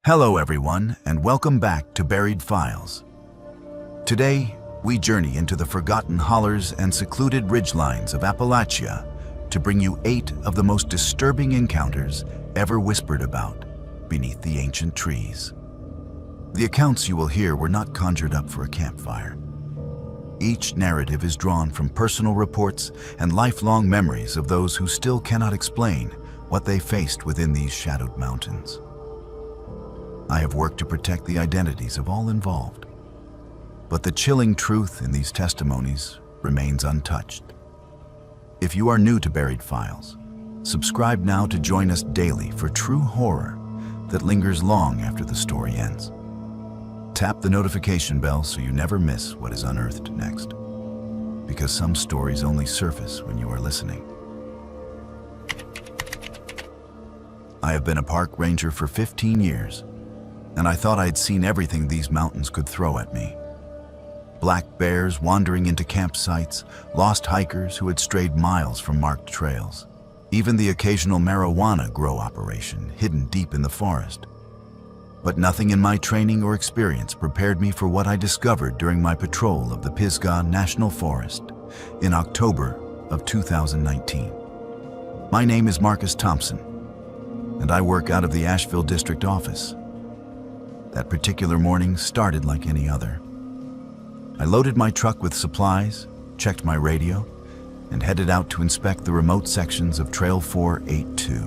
Hello everyone, and welcome back to Buried Files. Today, we journey into the forgotten hollers and secluded ridgelines of Appalachia to bring you 8 of the most disturbing encounters ever whispered about beneath the ancient trees. The accounts you will hear were not conjured up for a campfire. Each narrative is drawn from personal reports and lifelong memories of those who still cannot explain what they faced within these shadowed mountains. I have worked to protect the identities of all involved, but the chilling truth in these testimonies remains untouched. If you are new to Buried Files, subscribe now to join us daily for true horror that lingers long after the story ends. Tap the notification bell so you never miss what is unearthed next, because some stories only surface when you are listening. I have been a park ranger for 15 years, and I thought I'd seen everything these mountains could throw at me. Black bears wandering into campsites, lost hikers who had strayed miles from marked trails, even the occasional marijuana grow operation hidden deep in the forest. But nothing in my training or experience prepared me for what I discovered during my patrol of the Pisgah National Forest in October of 2019. My name is Marcus Thompson, and I work out of the Asheville District Office. That particular morning started like any other. I loaded my truck with supplies, checked my radio, and headed out to inspect the remote sections of Trail 482,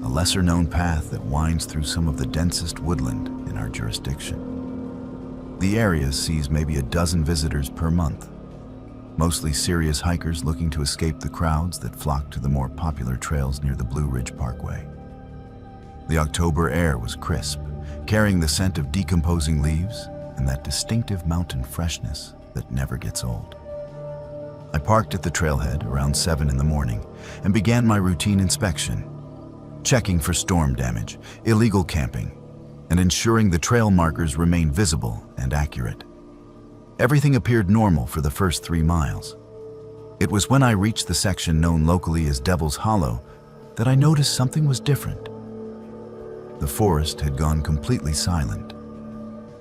a lesser-known path that winds through some of the densest woodland in our jurisdiction. The area sees maybe a dozen visitors per month, mostly serious hikers looking to escape the crowds that flock to the more popular trails near the Blue Ridge Parkway. The October air was crisp, carrying the scent of decomposing leaves and that distinctive mountain freshness that never gets old. I parked at the trailhead around 7 in the morning and began my routine inspection, checking for storm damage, illegal camping, and ensuring the trail markers remain visible and accurate. Everything appeared normal for the first 3 miles. It was when I reached the section known locally as Devil's Hollow that I noticed something was different. The forest had gone completely silent.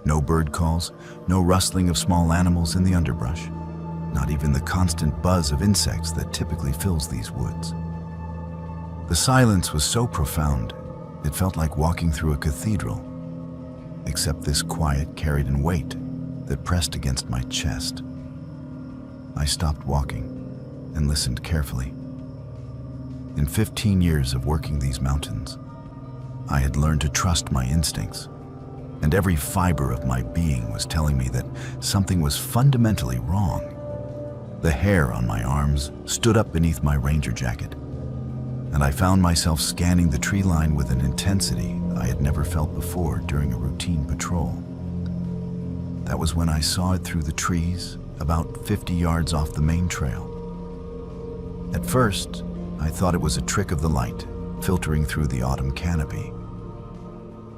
No bird calls, no rustling of small animals in the underbrush, not even the constant buzz of insects that typically fills these woods. The silence was so profound, it felt like walking through a cathedral, except this quiet carried in weight that pressed against my chest. I stopped walking and listened carefully. In 15 years of working these mountains, I had learned to trust my instincts, and every fiber of my being was telling me that something was fundamentally wrong. The hair on my arms stood up beneath my ranger jacket, and I found myself scanning the tree line with an intensity I had never felt before during a routine patrol. That was when I saw it through the trees, about 50 yards off the main trail. At first, I thought it was a trick of the light, filtering through the autumn canopy.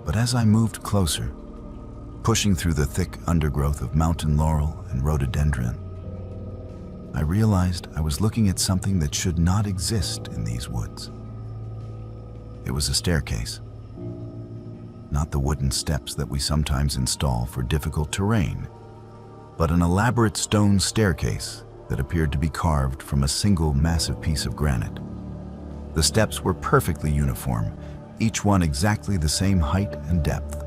But as I moved closer, pushing through the thick undergrowth of mountain laurel and rhododendron, I realized I was looking at something that should not exist in these woods. It was a staircase. Not the wooden steps that we sometimes install for difficult terrain, but an elaborate stone staircase that appeared to be carved from a single massive piece of granite. The steps were perfectly uniform, each one exactly the same height and depth,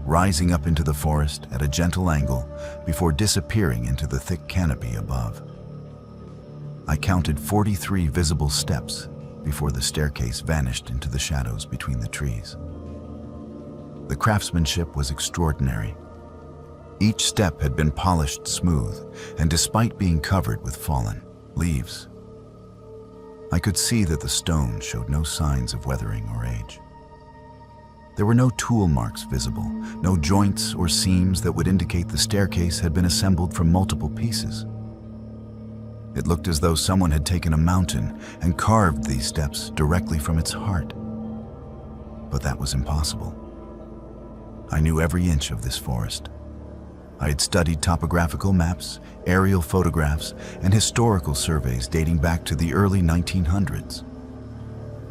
rising up into the forest at a gentle angle before disappearing into the thick canopy above. I counted 43 visible steps before the staircase vanished into the shadows between the trees. The craftsmanship was extraordinary. Each step had been polished smooth, and despite being covered with fallen leaves, I could see that the stone showed no signs of weathering or age. There were no tool marks visible, no joints or seams that would indicate the staircase had been assembled from multiple pieces. It looked as though someone had taken a mountain and carved these steps directly from its heart. But that was impossible. I knew every inch of this forest. I had studied topographical maps, aerial photographs, and historical surveys dating back to the early 1900s.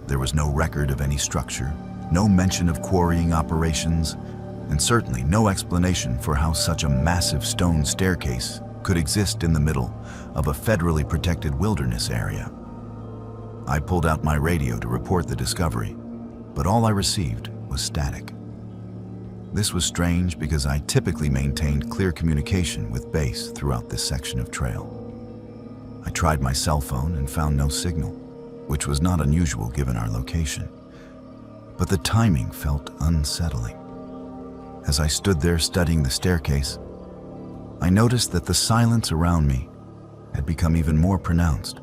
There was no record of any structure, no mention of quarrying operations, and certainly no explanation for how such a massive stone staircase could exist in the middle of a federally protected wilderness area. I pulled out my radio to report the discovery, but all I received was static. This was strange because I typically maintained clear communication with base throughout this section of trail. I tried my cell phone and found no signal, which was not unusual given our location. But the timing felt unsettling. As I stood there studying the staircase, I noticed that the silence around me had become even more pronounced.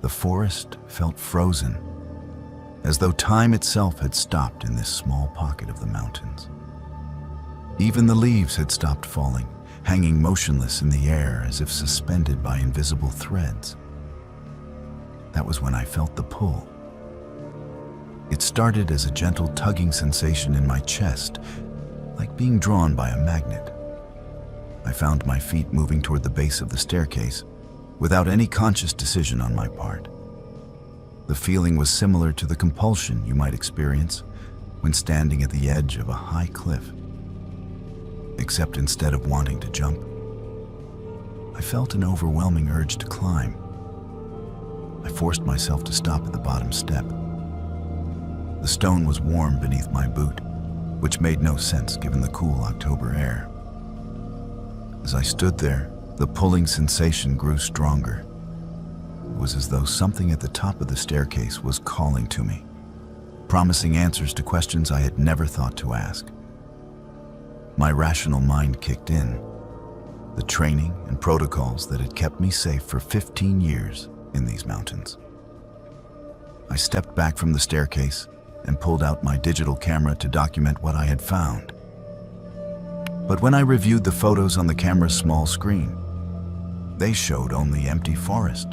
The forest felt frozen, as though time itself had stopped in this small pocket of the mountains. Even the leaves had stopped falling, hanging motionless in the air as if suspended by invisible threads. That was when I felt the pull. It started as a gentle tugging sensation in my chest, like being drawn by a magnet. I found my feet moving toward the base of the staircase without any conscious decision on my part. The feeling was similar to the compulsion you might experience when standing at the edge of a high cliff. Except instead of wanting to jump, I felt an overwhelming urge to climb. I forced myself to stop at the bottom step. The stone was warm beneath my boot, which made no sense given the cool October air. As I stood there, the pulling sensation grew stronger. It was as though something at the top of the staircase was calling to me, promising answers to questions I had never thought to ask. My rational mind kicked in. The training and protocols that had kept me safe for 15 years in these mountains. I stepped back from the staircase and pulled out my digital camera to document what I had found. But when I reviewed the photos on the camera's small screen, they showed only empty forest.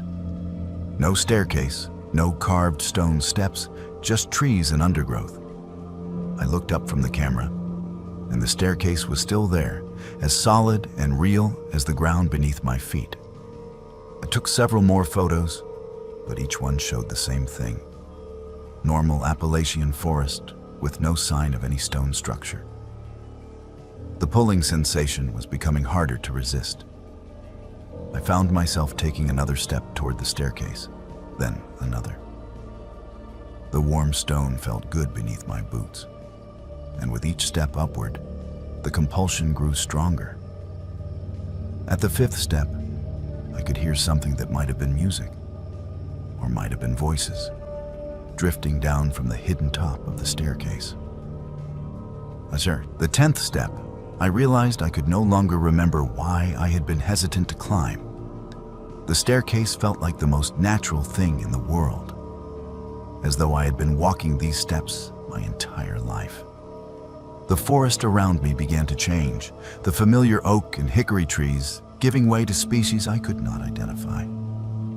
No staircase, no carved stone steps, just trees and undergrowth. I looked up from the camera, and the staircase was still there, as solid and real as the ground beneath my feet. I took several more photos, but each one showed the same thing. Normal Appalachian forest with no sign of any stone structure. The pulling sensation was becoming harder to resist. I found myself taking another step toward the staircase, then another. The warm stone felt good beneath my boots, and with each step upward, the compulsion grew stronger. At the fifth step, I could hear something that might have been music, or might have been voices, drifting down from the hidden top of the staircase. The 10th step, I realized I could no longer remember why I had been hesitant to climb. The staircase felt like the most natural thing in the world, as though I had been walking these steps my entire life. The forest around me began to change, the familiar oak and hickory trees giving way to species I could not identify,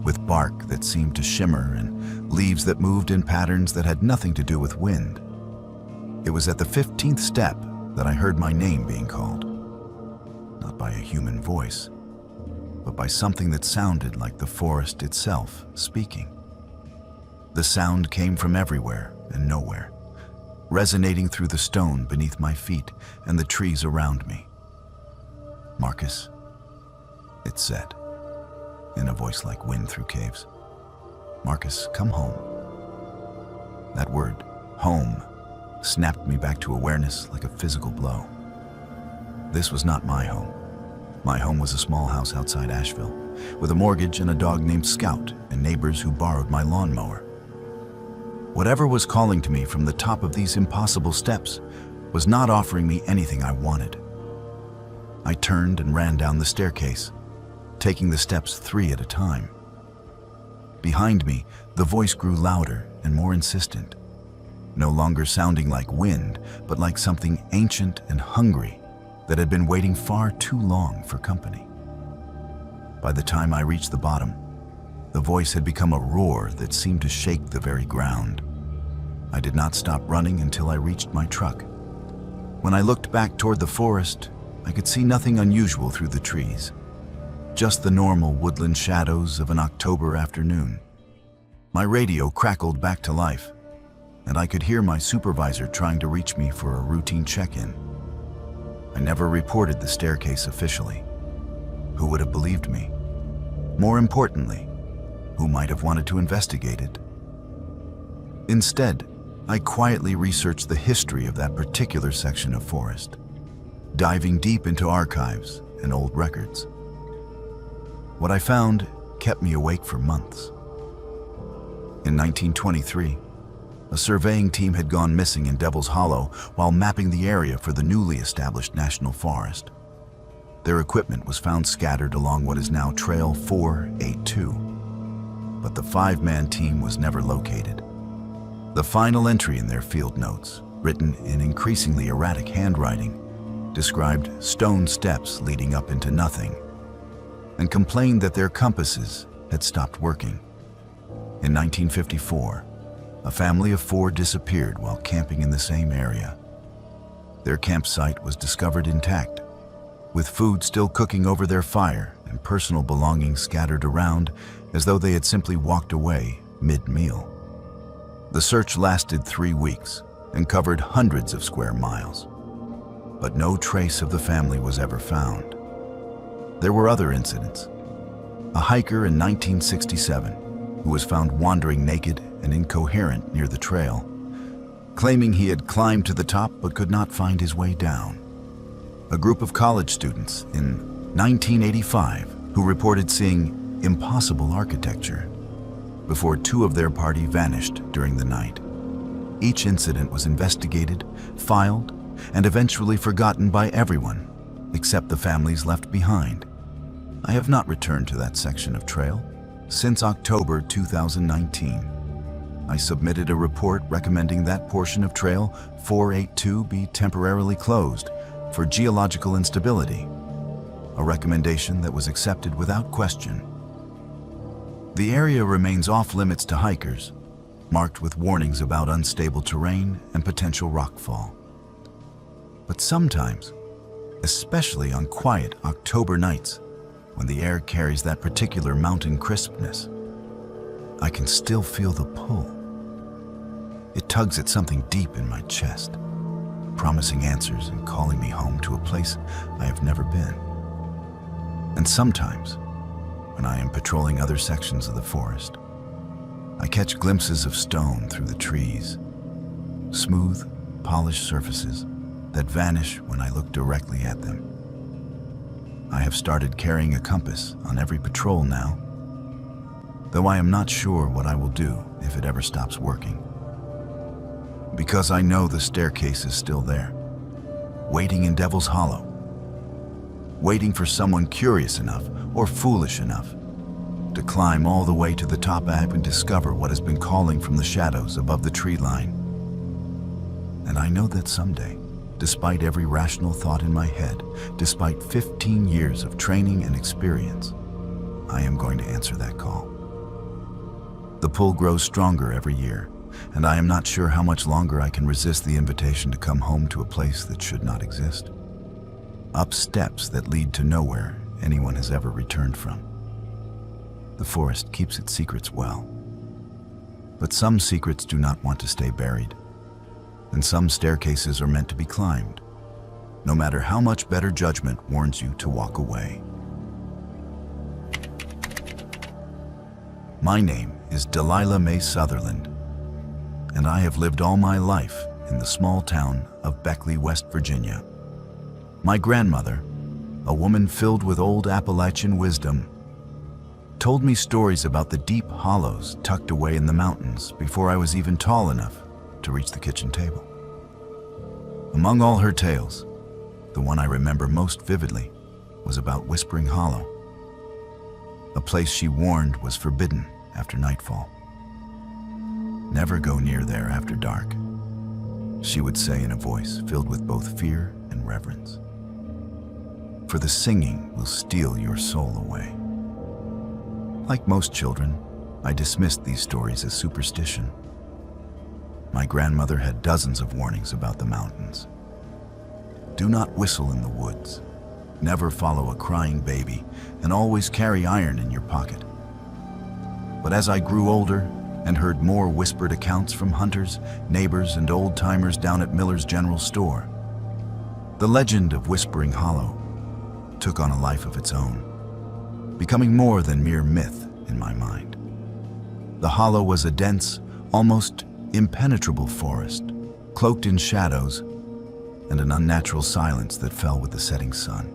with bark that seemed to shimmer and leaves that moved in patterns that had nothing to do with wind. It was at the 15th step that I heard my name being called, not by a human voice, but by something that sounded like the forest itself speaking. The sound came from everywhere and nowhere, resonating through the stone beneath my feet and the trees around me. "Marcus," it said, in a voice like wind through caves. "Marcus, come home." That word, home, snapped me back to awareness like a physical blow. This was not my home. My home was a small house outside Asheville, with a mortgage and a dog named Scout and neighbors who borrowed my lawnmower. Whatever was calling to me from the top of these impossible steps was not offering me anything I wanted. I turned and ran down the staircase, taking the steps 3 at a time. Behind me, the voice grew louder and more insistent, no longer sounding like wind, but like something ancient and hungry that had been waiting far too long for company. By the time I reached the bottom, the voice had become a roar that seemed to shake the very ground. I did not stop running until I reached my truck. When I looked back toward the forest, I could see nothing unusual through the trees, just the normal woodland shadows of an October afternoon. My radio crackled back to life. and I could hear my supervisor trying to reach me for a routine check-in. I never reported the staircase officially. Who would have believed me? More importantly, who might have wanted to investigate it? Instead, I quietly researched the history of that particular section of forest, diving deep into archives and old records. What I found kept me awake for months. In 1923, a surveying team had gone missing in Devil's Hollow while mapping the area for the newly established national forest. Their equipment was found scattered along what is now Trail 482, but the 5-man team was never located. The final entry in their field notes, written in increasingly erratic handwriting, described stone steps leading up into nothing and complained that their compasses had stopped working. In 1954, a family of 4 disappeared while camping in the same area. Their campsite was discovered intact, with food still cooking over their fire and personal belongings scattered around as though they had simply walked away mid-meal. The search lasted 3 weeks and covered hundreds of square miles, but no trace of the family was ever found. There were other incidents. A hiker in 1967 who was found wandering naked and incoherent near the trail, claiming he had climbed to the top but could not find his way down. A group of college students in 1985 who reported seeing impossible architecture before 2 of their party vanished during the night. Each incident was investigated, filed, and eventually forgotten by everyone except the families left behind. I have not returned to that section of trail since October 2019. I submitted a report recommending that portion of Trail 482 be temporarily closed for geological instability, a recommendation that was accepted without question. The area remains off-limits to hikers, marked with warnings about unstable terrain and potential rockfall. But sometimes, especially on quiet October nights, when the air carries that particular mountain crispness, I can still feel the pull. It tugs at something deep in my chest, promising answers and calling me home to a place I have never been. And sometimes, when I am patrolling other sections of the forest, I catch glimpses of stone through the trees, smooth, polished surfaces that vanish when I look directly at them. I have started carrying a compass on every patrol now, though I am not sure what I will do if it ever stops working. Because I know the staircase is still there, waiting in Devil's Hollow, waiting for someone curious enough or foolish enough to climb all the way to the top and discover what has been calling from the shadows above the tree line. And I know that someday, despite every rational thought in my head, despite 15 years of training and experience, I am going to answer that call. The pull grows stronger every year, and I am not sure how much longer I can resist the invitation to come home to a place that should not exist, up steps that lead to nowhere anyone has ever returned from. The forest keeps its secrets well, but some secrets do not want to stay buried, and some staircases are meant to be climbed, no matter how much better judgment warns you to walk away. My name is Delilah Mae Sutherland, and I have lived all my life in the small town of Beckley, West Virginia. My grandmother, a woman filled with old Appalachian wisdom, told me stories about the deep hollows tucked away in the mountains before I was even tall enough to reach the kitchen table. Among all her tales, the one I remember most vividly was about Whispering Hollow, a place she warned was forbidden after nightfall. "Never go near there after dark," she would say in a voice filled with both fear and reverence. "For the singing will steal your soul away." Like most children, I dismissed these stories as superstition. My grandmother had dozens of warnings about the mountains. Do not whistle in the woods. Never follow a crying baby, and always carry iron in your pocket. But as I grew older and heard more whispered accounts from hunters, neighbors, and old-timers down at Miller's General Store. The legend of Whispering Hollow took on a life of its own, becoming more than mere myth in my mind. The hollow was a dense, almost impenetrable forest, cloaked in shadows and an unnatural silence that fell with the setting sun.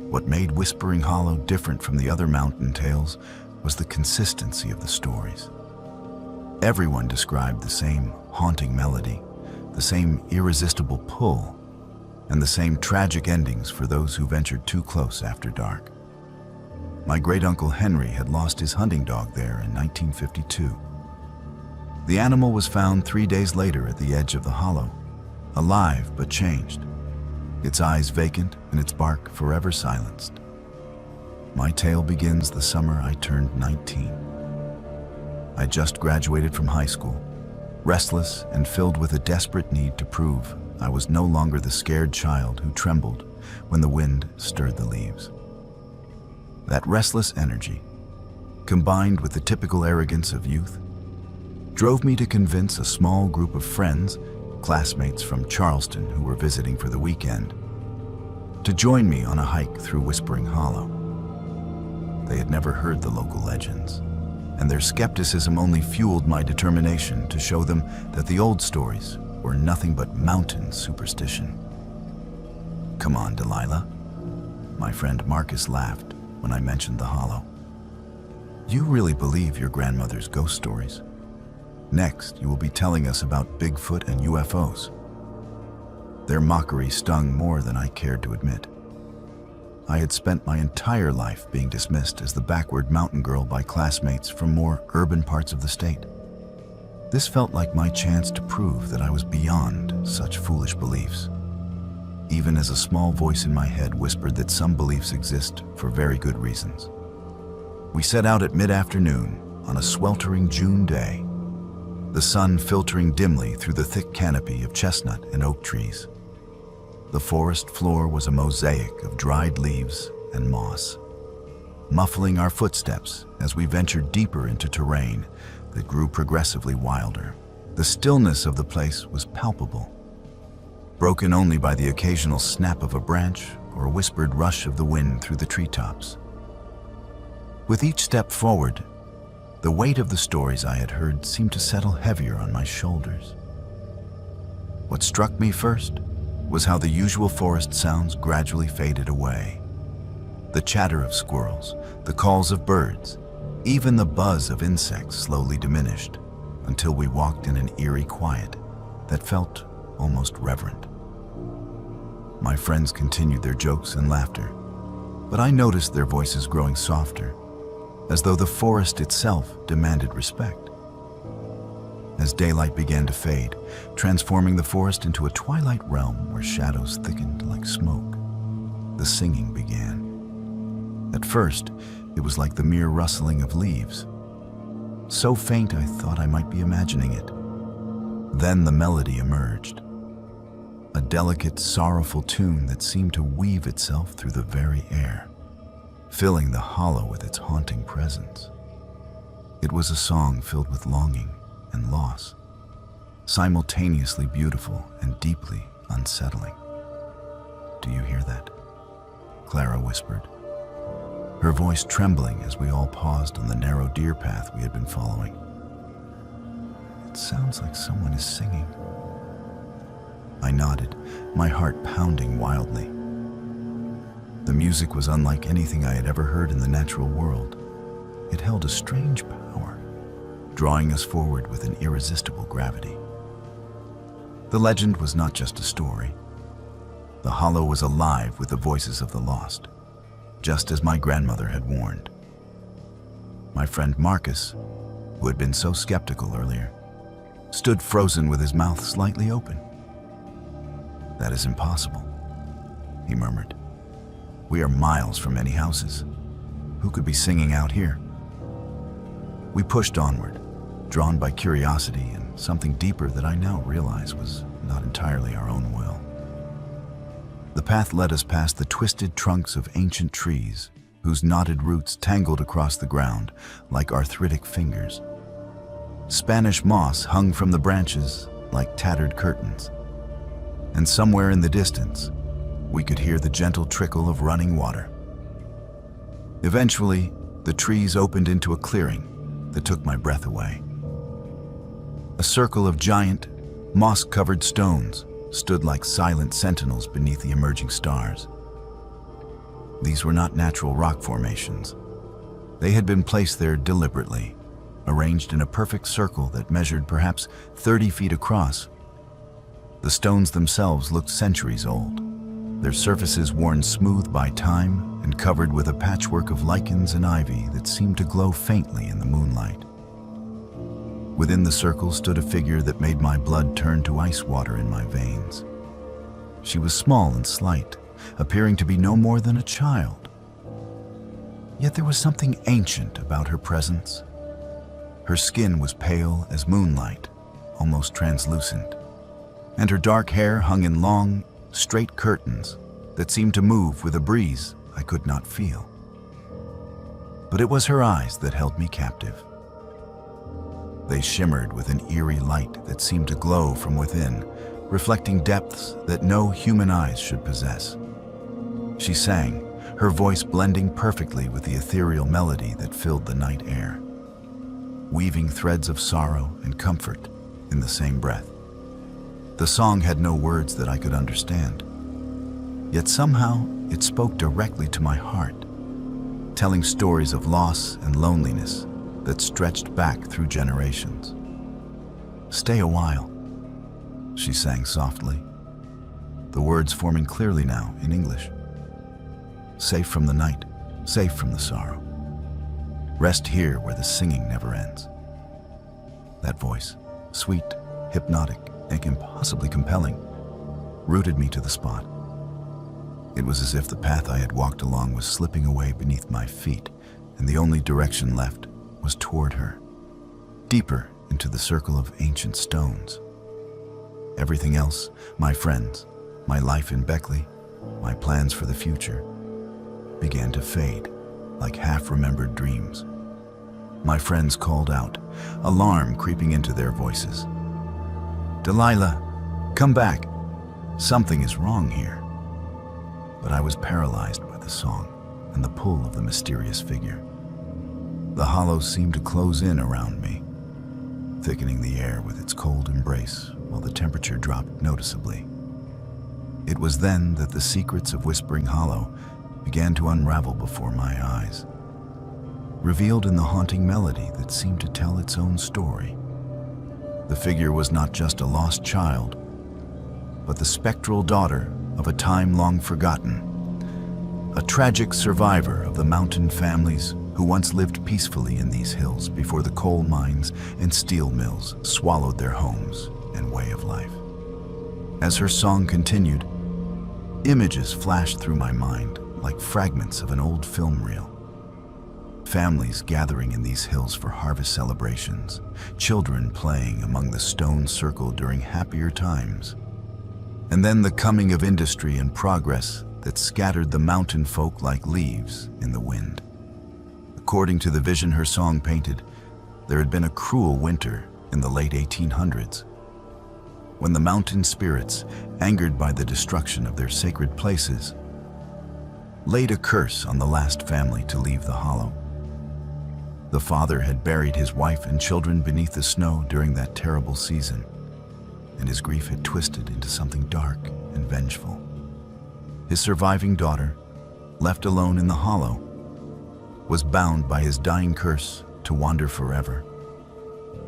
What made Whispering Hollow different from the other mountain tales was the consistency of the stories. Everyone described the same haunting melody, the same irresistible pull, and the same tragic endings for those who ventured too close after dark. My great-uncle Henry had lost his hunting dog there in 1952. The animal was found 3 days later at the edge of the hollow, alive but changed, its eyes vacant and its bark forever silenced. My tale begins the summer I turned 19. I just graduated from high school, restless and filled with a desperate need to prove I was no longer the scared child who trembled when the wind stirred the leaves. That restless energy, combined with the typical arrogance of youth, drove me to convince a small group of friends, classmates from Charleston who were visiting for the weekend, to join me on a hike through Whispering Hollow. They had never heard the local legends, and their skepticism only fueled my determination to show them that the old stories were nothing but mountain superstition. "Come on, Delilah." My friend Marcus laughed when I mentioned the hollow. "You really believe your grandmother's ghost stories? Next, you will be telling us about Bigfoot and UFOs." Their mockery stung more than I cared to admit. I had spent my entire life being dismissed as the backward mountain girl by classmates from more urban parts of the state. This felt like my chance to prove that I was beyond such foolish beliefs, even as a small voice in my head whispered that some beliefs exist for very good reasons. We set out at mid-afternoon on a sweltering June day, the sun filtering dimly through the thick canopy of chestnut and oak trees. The forest floor was a mosaic of dried leaves and moss, muffling our footsteps as we ventured deeper into terrain that grew progressively wilder. The stillness of the place was palpable, broken only by the occasional snap of a branch or a whispered rush of the wind through the treetops. With each step forward, the weight of the stories I had heard seemed to settle heavier on my shoulders. What struck me first was how the usual forest sounds gradually faded away. The chatter of squirrels, the calls of birds, even the buzz of insects slowly diminished until we walked in an eerie quiet that felt almost reverent. My friends continued their jokes and laughter, but I noticed their voices growing softer, as though the forest itself demanded respect. As daylight began to fade, transforming the forest into a twilight realm where shadows thickened like smoke, the singing began. At first, it was like the mere rustling of leaves, so faint I thought I might be imagining it. Then the melody emerged, a delicate, sorrowful tune that seemed to weave itself through the very air, filling the hollow with its haunting presence. It was a song filled with longing and loss, simultaneously beautiful and deeply unsettling. "Do you hear that?" Clara whispered, her voice trembling as we all paused on the narrow deer path we had been following. "It sounds like someone is singing." I nodded, my heart pounding wildly. The music was unlike anything I had ever heard in the natural world. It held a strange power, drawing us forward with an irresistible gravity. The legend was not just a story. The hollow was alive with the voices of the lost, just as my grandmother had warned. My friend Marcus, who had been so skeptical earlier, stood frozen with his mouth slightly open. "That is impossible," he murmured. "We are miles from any houses. Who could be singing out here?" We pushed onward, drawn by curiosity and something deeper that I now realize was not entirely our own will. The path led us past the twisted trunks of ancient trees, whose knotted roots tangled across the ground like arthritic fingers. Spanish moss hung from the branches like tattered curtains. And somewhere in the distance, we could hear the gentle trickle of running water. Eventually, the trees opened into a clearing that took my breath away. A circle of giant, moss-covered stones stood like silent sentinels beneath the emerging stars. These were not natural rock formations. They had been placed there deliberately, arranged in a perfect circle that measured perhaps 30 feet across. The stones themselves looked centuries old, their surfaces worn smooth by time and covered with a patchwork of lichens and ivy that seemed to glow faintly in the moonlight. Within the circle stood a figure that made my blood turn to ice water in my veins. She was small and slight, appearing to be no more than a child. Yet there was something ancient about her presence. Her skin was pale as moonlight, almost translucent, and her dark hair hung in long, straight curtains that seemed to move with a breeze I could not feel. But it was her eyes that held me captive. They shimmered with an eerie light that seemed to glow from within, reflecting depths that no human eyes should possess. She sang, her voice blending perfectly with the ethereal melody that filled the night air, weaving threads of sorrow and comfort in the same breath. The song had no words that I could understand, yet somehow it spoke directly to my heart, telling stories of loss and loneliness that stretched back through generations. "Stay a while," she sang softly, the words forming clearly now in English. "Safe from the night, safe from the sorrow. Rest here where the singing never ends." That voice, sweet, hypnotic, and impossibly compelling, rooted me to the spot. It was as if the path I had walked along was slipping away beneath my feet, and the only direction left was toward her, deeper into the circle of ancient stones. Everything else, my friends, my life in Beckley, my plans for the future, began to fade like half-remembered dreams. My friends called out, alarm creeping into their voices. "Delilah, come back. Something is wrong here." But I was paralyzed by the song and the pull of the mysterious figure. The hollow seemed to close in around me, thickening the air with its cold embrace while the temperature dropped noticeably. It was then that the secrets of Whispering Hollow began to unravel before my eyes, revealed in the haunting melody that seemed to tell its own story. The figure was not just a lost child, but the spectral daughter of a time long forgotten, a tragic survivor of the mountain families who once lived peacefully in these hills before the coal mines and steel mills swallowed their homes and way of life. As her song continued, images flashed through my mind like fragments of an old film reel. Families gathering in these hills for harvest celebrations, children playing among the stone circle during happier times, and then the coming of industry and progress that scattered the mountain folk like leaves in the wind. According to the vision her song painted, there had been a cruel winter in the late 1800s, when the mountain spirits, angered by the destruction of their sacred places, laid a curse on the last family to leave the hollow. The father had buried his wife and children beneath the snow during that terrible season, and his grief had twisted into something dark and vengeful. His surviving daughter, left alone in the hollow, was bound by his dying curse to wander forever,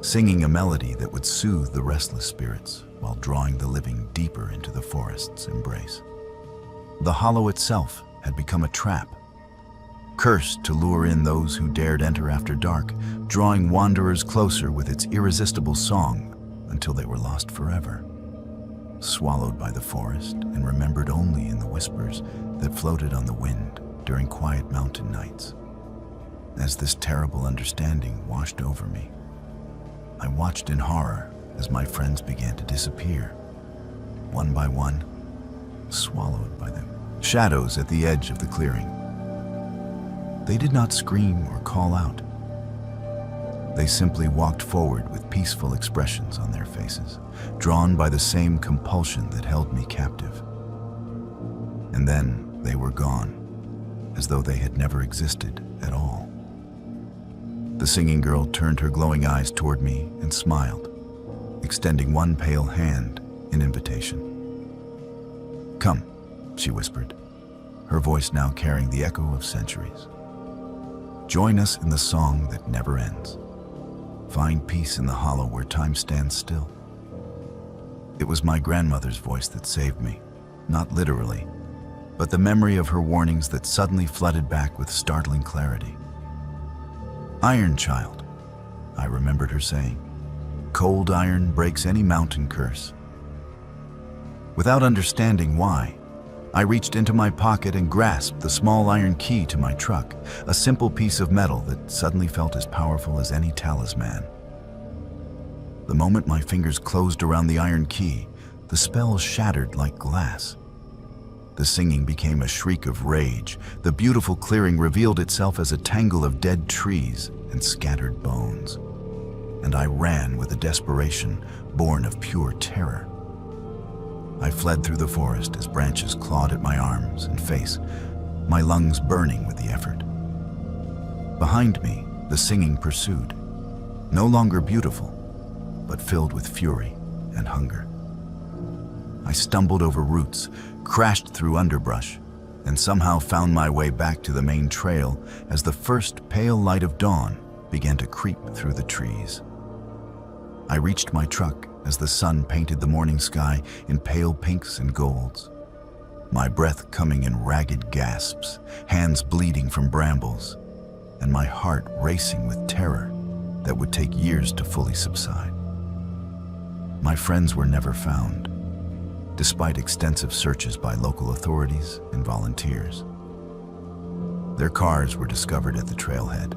singing a melody that would soothe the restless spirits while drawing the living deeper into the forest's embrace. The hollow itself had become a trap, cursed to lure in those who dared enter after dark, drawing wanderers closer with its irresistible song until they were lost forever, swallowed by the forest and remembered only in the whispers that floated on the wind during quiet mountain nights. As this terrible understanding washed over me, I watched in horror as my friends began to disappear, one by one, swallowed by the shadows at the edge of the clearing. They did not scream or call out. They simply walked forward with peaceful expressions on their faces, drawn by the same compulsion that held me captive. And then they were gone, as though they had never existed at all. The singing girl turned her glowing eyes toward me and smiled, extending one pale hand in invitation. "Come," she whispered, her voice now carrying the echo of centuries. "Join us in the song that never ends. Find peace in the hollow where time stands still." It was my grandmother's voice that saved me, not literally, but the memory of her warnings that suddenly flooded back with startling clarity. "Iron child," I remembered her saying. "Cold iron breaks any mountain curse." Without understanding why, I reached into my pocket and grasped the small iron key to my truck, a simple piece of metal that suddenly felt as powerful as any talisman. The moment my fingers closed around the iron key, the spell shattered like glass. The singing became a shriek of rage. The beautiful clearing revealed itself as a tangle of dead trees and scattered bones. And I ran with a desperation born of pure terror. I fled through the forest as branches clawed at my arms and face, my lungs burning with the effort. Behind me, the singing pursued, no longer beautiful, but filled with fury and hunger. I stumbled over roots, crashed through underbrush, and somehow found my way back to the main trail as the first pale light of dawn began to creep through the trees. I reached my truck as the sun painted the morning sky in pale pinks and golds, my breath coming in ragged gasps, hands bleeding from brambles, and my heart racing with terror that would take years to fully subside. My friends were never found, despite extensive searches by local authorities and volunteers. Their cars were discovered at the trailhead,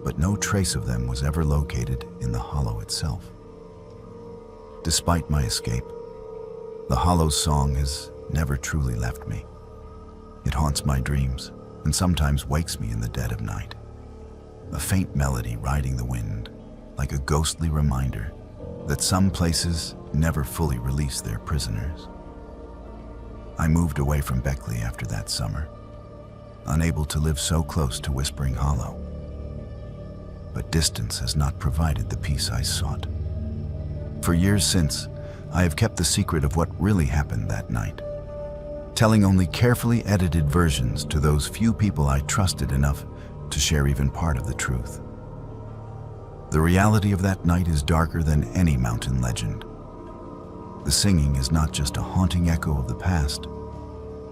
but no trace of them was ever located in the hollow itself. Despite my escape, the hollow's song has never truly left me. It haunts my dreams and sometimes wakes me in the dead of night. A faint melody riding the wind, like a ghostly reminder that some places never fully release their prisoners. I moved away from Beckley after that summer, unable to live so close to Whispering Hollow. But distance has not provided the peace I sought. For years since, I have kept the secret of what really happened that night, telling only carefully edited versions to those few people I trusted enough to share even part of the truth. The reality of that night is darker than any mountain legend. The singing is not just a haunting echo of the past,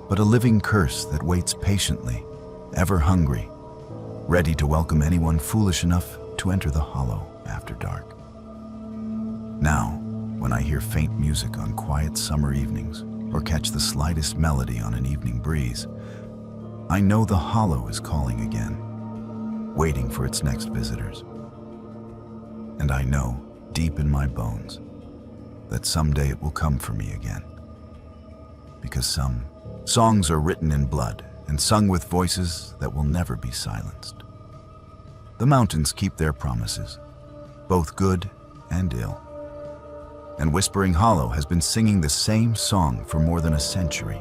but a living curse that waits patiently, ever hungry, ready to welcome anyone foolish enough to enter the hollow after dark. Now, when I hear faint music on quiet summer evenings or catch the slightest melody on an evening breeze, I know the hollow is calling again, waiting for its next visitors. And I know, deep in my bones, that someday it will come for me again. Because some songs are written in blood and sung with voices that will never be silenced. The mountains keep their promises, both good and ill. And Whispering Hollow has been singing the same song for more than a century,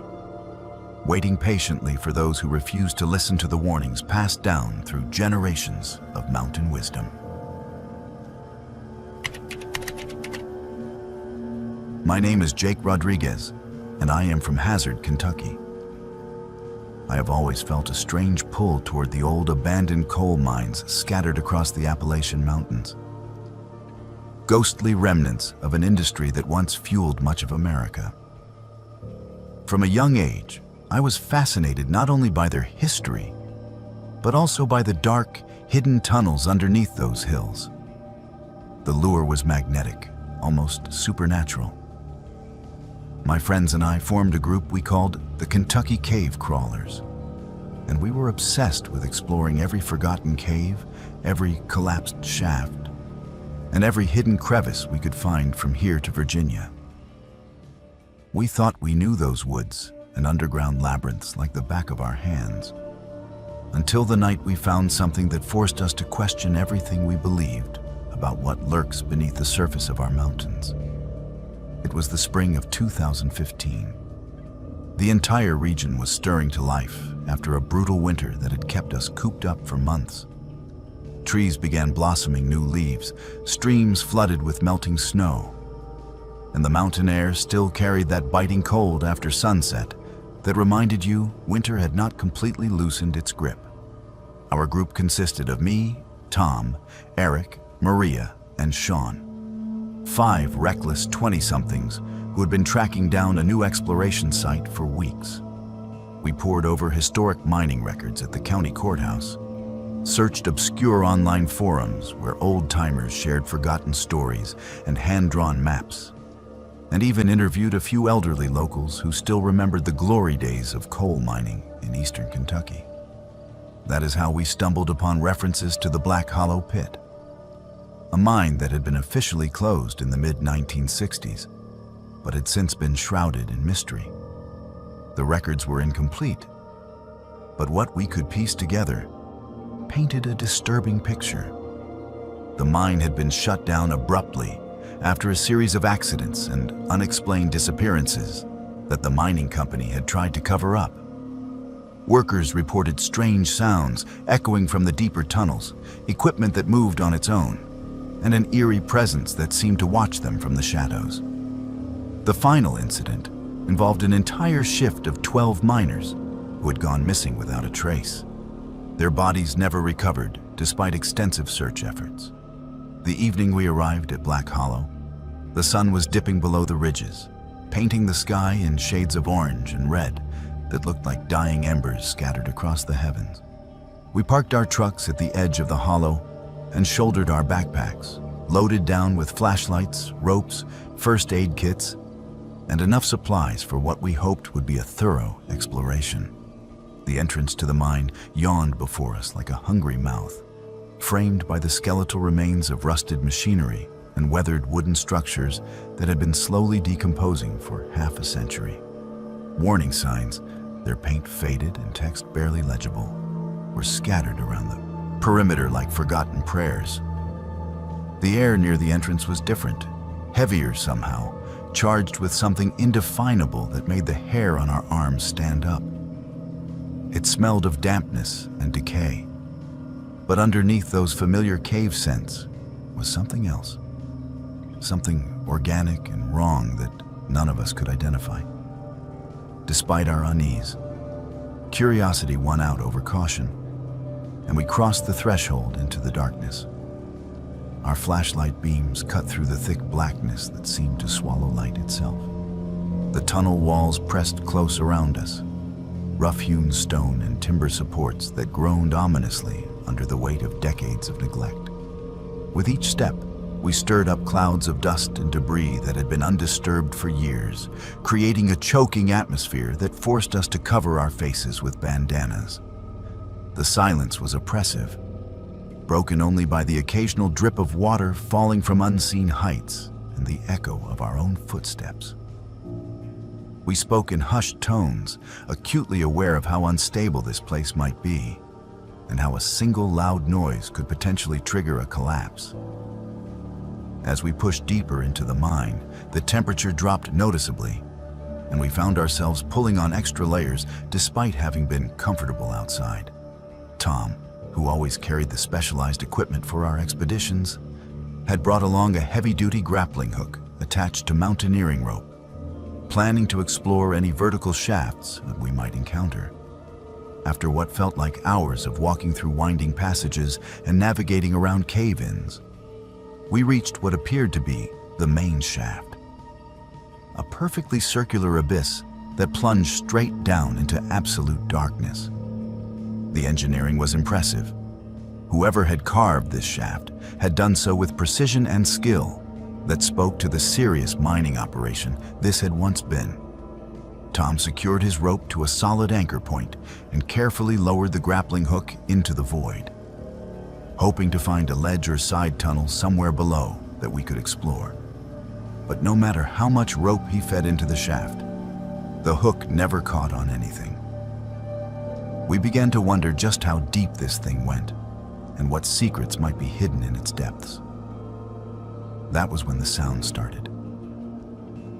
waiting patiently for those who refuse to listen to the warnings passed down through generations of mountain wisdom. My name is Jake Rodriguez, and I am from Hazard, Kentucky. I have always felt a strange pull toward the old abandoned coal mines scattered across the Appalachian Mountains. Ghostly remnants of an industry that once fueled much of America. From a young age, I was fascinated not only by their history, but also by the dark, hidden tunnels underneath those hills. The lure was magnetic, almost supernatural. My friends and I formed a group we called the Kentucky Cave Crawlers, and we were obsessed with exploring every forgotten cave, every collapsed shaft, and every hidden crevice we could find from here to Virginia. We thought we knew those woods and underground labyrinths like the back of our hands. until the night we found something that forced us to question everything we believed about what lurks beneath the surface of our mountains. It was the spring of 2015. The entire region was stirring to life after a brutal winter that had kept us cooped up for months. Trees began blossoming new leaves, streams flooded with melting snow, and the mountain air still carried that biting cold after sunset that reminded you winter had not completely loosened its grip. Our group consisted of me, Tom, Eric, Maria, and Sean. 5 reckless 20-somethings who had been tracking down a new exploration site for weeks. We pored over historic mining records at the county courthouse, searched obscure online forums where old-timers shared forgotten stories and hand-drawn maps, and even interviewed a few elderly locals who still remembered the glory days of coal mining in eastern Kentucky. That is how we stumbled upon references to the Black Hollow Pit, a mine that had been officially closed in the mid-1960s, but had since been shrouded in mystery. The records were incomplete, but what we could piece together painted a disturbing picture. The mine had been shut down abruptly after a series of accidents and unexplained disappearances that the mining company had tried to cover up. Workers reported strange sounds echoing from the deeper tunnels, equipment that moved on its own, and an eerie presence that seemed to watch them from the shadows. The final incident involved an entire shift of 12 miners who had gone missing without a trace. Their bodies never recovered despite extensive search efforts. The evening we arrived at Black Hollow, the sun was dipping below the ridges, painting the sky in shades of orange and red that looked like dying embers scattered across the heavens. We parked our trucks at the edge of the hollow and shouldered our backpacks, loaded down with flashlights, ropes, first aid kits, and enough supplies for what we hoped would be a thorough exploration. The entrance to the mine yawned before us like a hungry mouth, framed by the skeletal remains of rusted machinery and weathered wooden structures that had been slowly decomposing for half a century. Warning signs, their paint faded and text barely legible, were scattered around the perimeter like forgotten prayers. The air near the entrance was different, heavier somehow, charged with something indefinable that made the hair on our arms stand up. It smelled of dampness and decay. But underneath those familiar cave scents was something else. Something organic and wrong that none of us could identify. Despite our unease, curiosity won out over caution, and we crossed the threshold into the darkness. Our flashlight beams cut through the thick blackness that seemed to swallow light itself. The tunnel walls pressed close around us, rough-hewn stone and timber supports that groaned ominously under the weight of decades of neglect. With each step, we stirred up clouds of dust and debris that had been undisturbed for years, creating a choking atmosphere that forced us to cover our faces with bandanas. The silence was oppressive, broken only by the occasional drip of water falling from unseen heights and the echo of our own footsteps. We spoke in hushed tones, acutely aware of how unstable this place might be, and how a single loud noise could potentially trigger a collapse. As we pushed deeper into the mine, the temperature dropped noticeably, and we found ourselves pulling on extra layers despite having been comfortable outside. Tom, who always carried the specialized equipment for our expeditions, had brought along a heavy-duty grappling hook attached to mountaineering rope, planning to explore any vertical shafts that we might encounter. After what felt like hours of walking through winding passages and navigating around cave-ins, we reached what appeared to be the main shaft, a perfectly circular abyss that plunged straight down into absolute darkness. The engineering was impressive. Whoever had carved this shaft had done so with precision and skill that spoke to the serious mining operation this had once been. Tom secured his rope to a solid anchor point and carefully lowered the grappling hook into the void, hoping to find a ledge or side tunnel somewhere below that we could explore. But no matter how much rope he fed into the shaft, the hook never caught on anything. We began to wonder just how deep this thing went and what secrets might be hidden in its depths. That was when the sounds started.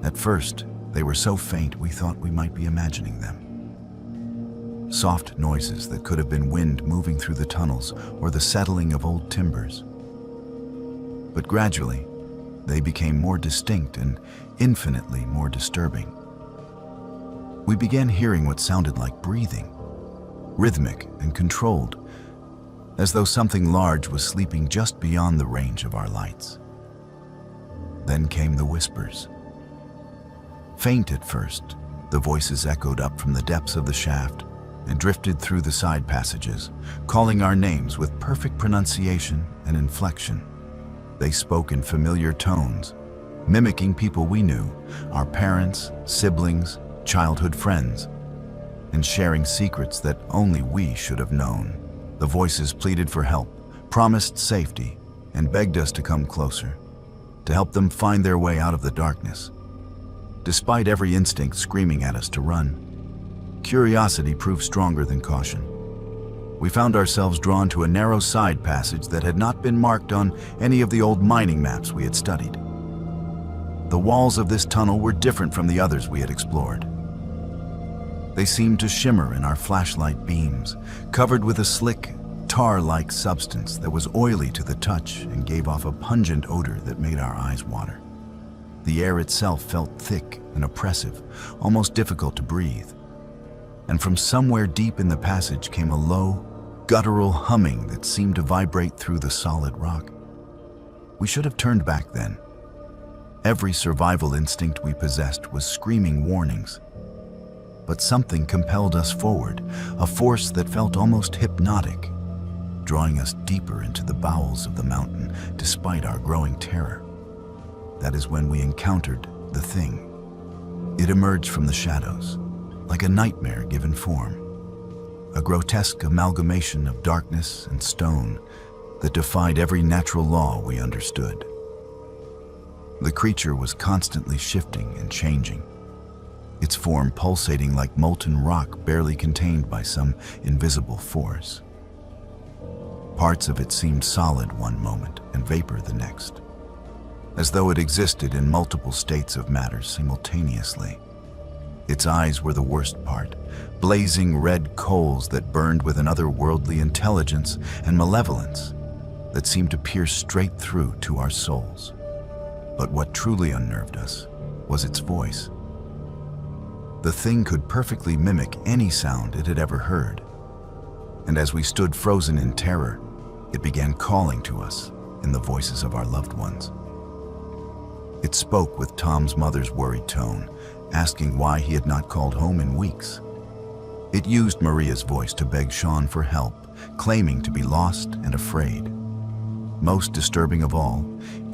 At first, they were so faint we thought we might be imagining them. Soft noises that could have been wind moving through the tunnels or the settling of old timbers. But gradually, they became more distinct and infinitely more disturbing. We began hearing what sounded like breathing, rhythmic and controlled, as though something large was sleeping just beyond the range of our lights. Then came the whispers. Faint at first, the voices echoed up from the depths of the shaft and drifted through the side passages, calling our names with perfect pronunciation and inflection. They spoke in familiar tones, mimicking people we knew, our parents, siblings, childhood friends, and sharing secrets that only we should have known. The voices pleaded for help, promised safety, and begged us to come closer, to help them find their way out of the darkness. Despite every instinct screaming at us to run, curiosity proved stronger than caution. We found ourselves drawn to a narrow side passage that had not been marked on any of the old mining maps we had studied. The walls of this tunnel were different from the others we had explored. They seemed to shimmer in our flashlight beams, covered with a slick, tar-like substance that was oily to the touch and gave off a pungent odor that made our eyes water. The air itself felt thick and oppressive, almost difficult to breathe. And from somewhere deep in the passage came a low, guttural humming that seemed to vibrate through the solid rock. We should have turned back then. Every survival instinct we possessed was screaming warnings. But something compelled us forward, a force that felt almost hypnotic, drawing us deeper into the bowels of the mountain despite our growing terror. That is when we encountered the thing. It emerged from the shadows, like a nightmare given form, a grotesque amalgamation of darkness and stone that defied every natural law we understood. The creature was constantly shifting and changing, its form pulsating like molten rock barely contained by some invisible force. Parts of it seemed solid one moment and vapor the next, as though it existed in multiple states of matter simultaneously. Its eyes were the worst part, blazing red coals that burned with an otherworldly intelligence and malevolence that seemed to pierce straight through to our souls. But what truly unnerved us was its voice. The thing could perfectly mimic any sound it had ever heard, and as we stood frozen in terror, it began calling to us in the voices of our loved ones. It spoke with Tom's mother's worried tone, asking why he had not called home in weeks. It used Maria's voice to beg Sean for help, claiming to be lost and afraid. Most disturbing of all,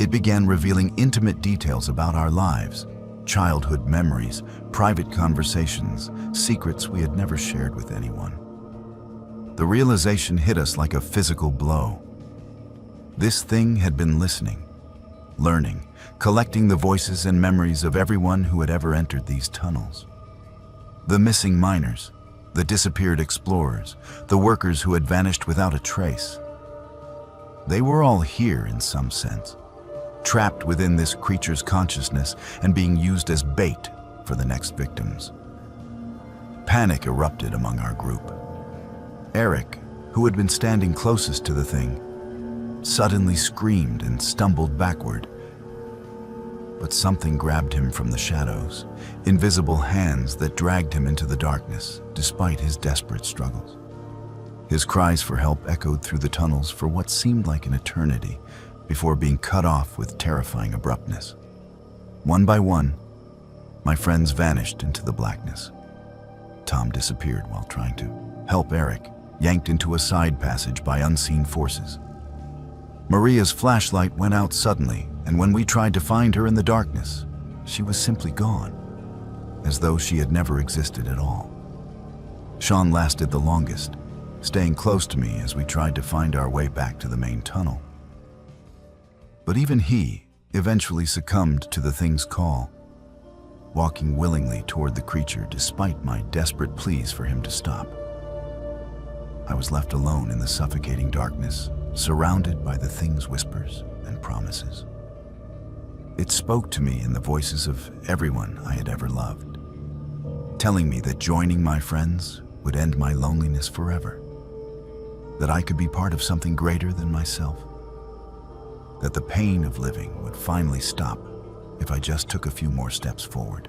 it began revealing intimate details about our lives, childhood memories, private conversations, secrets we had never shared with anyone. The realization hit us like a physical blow. This thing had been listening, learning, collecting the voices and memories of everyone who had ever entered these tunnels. The missing miners, the disappeared explorers, the workers who had vanished without a trace. They were all here in some sense, trapped within this creature's consciousness and being used as bait for the next victims. Panic erupted among our group. Eric, who had been standing closest to the thing, suddenly screamed and stumbled backward. But something grabbed him from the shadows, invisible hands that dragged him into the darkness despite his desperate struggles. His cries for help echoed through the tunnels for what seemed like an eternity before being cut off with terrifying abruptness. One by one, my friends vanished into the blackness. Tom disappeared while trying to help Eric, yanked into a side passage by unseen forces. Maria's flashlight went out suddenly, and when we tried to find her in the darkness, she was simply gone, as though she had never existed at all. Sean lasted the longest, staying close to me as we tried to find our way back to the main tunnel. But even he eventually succumbed to the thing's call, walking willingly toward the creature despite my desperate pleas for him to stop. I was left alone in the suffocating darkness, surrounded by the thing's whispers and promises. It spoke to me in the voices of everyone I had ever loved, telling me that joining my friends would end my loneliness forever, that I could be part of something greater than myself, that the pain of living would finally stop if I just took a few more steps forward.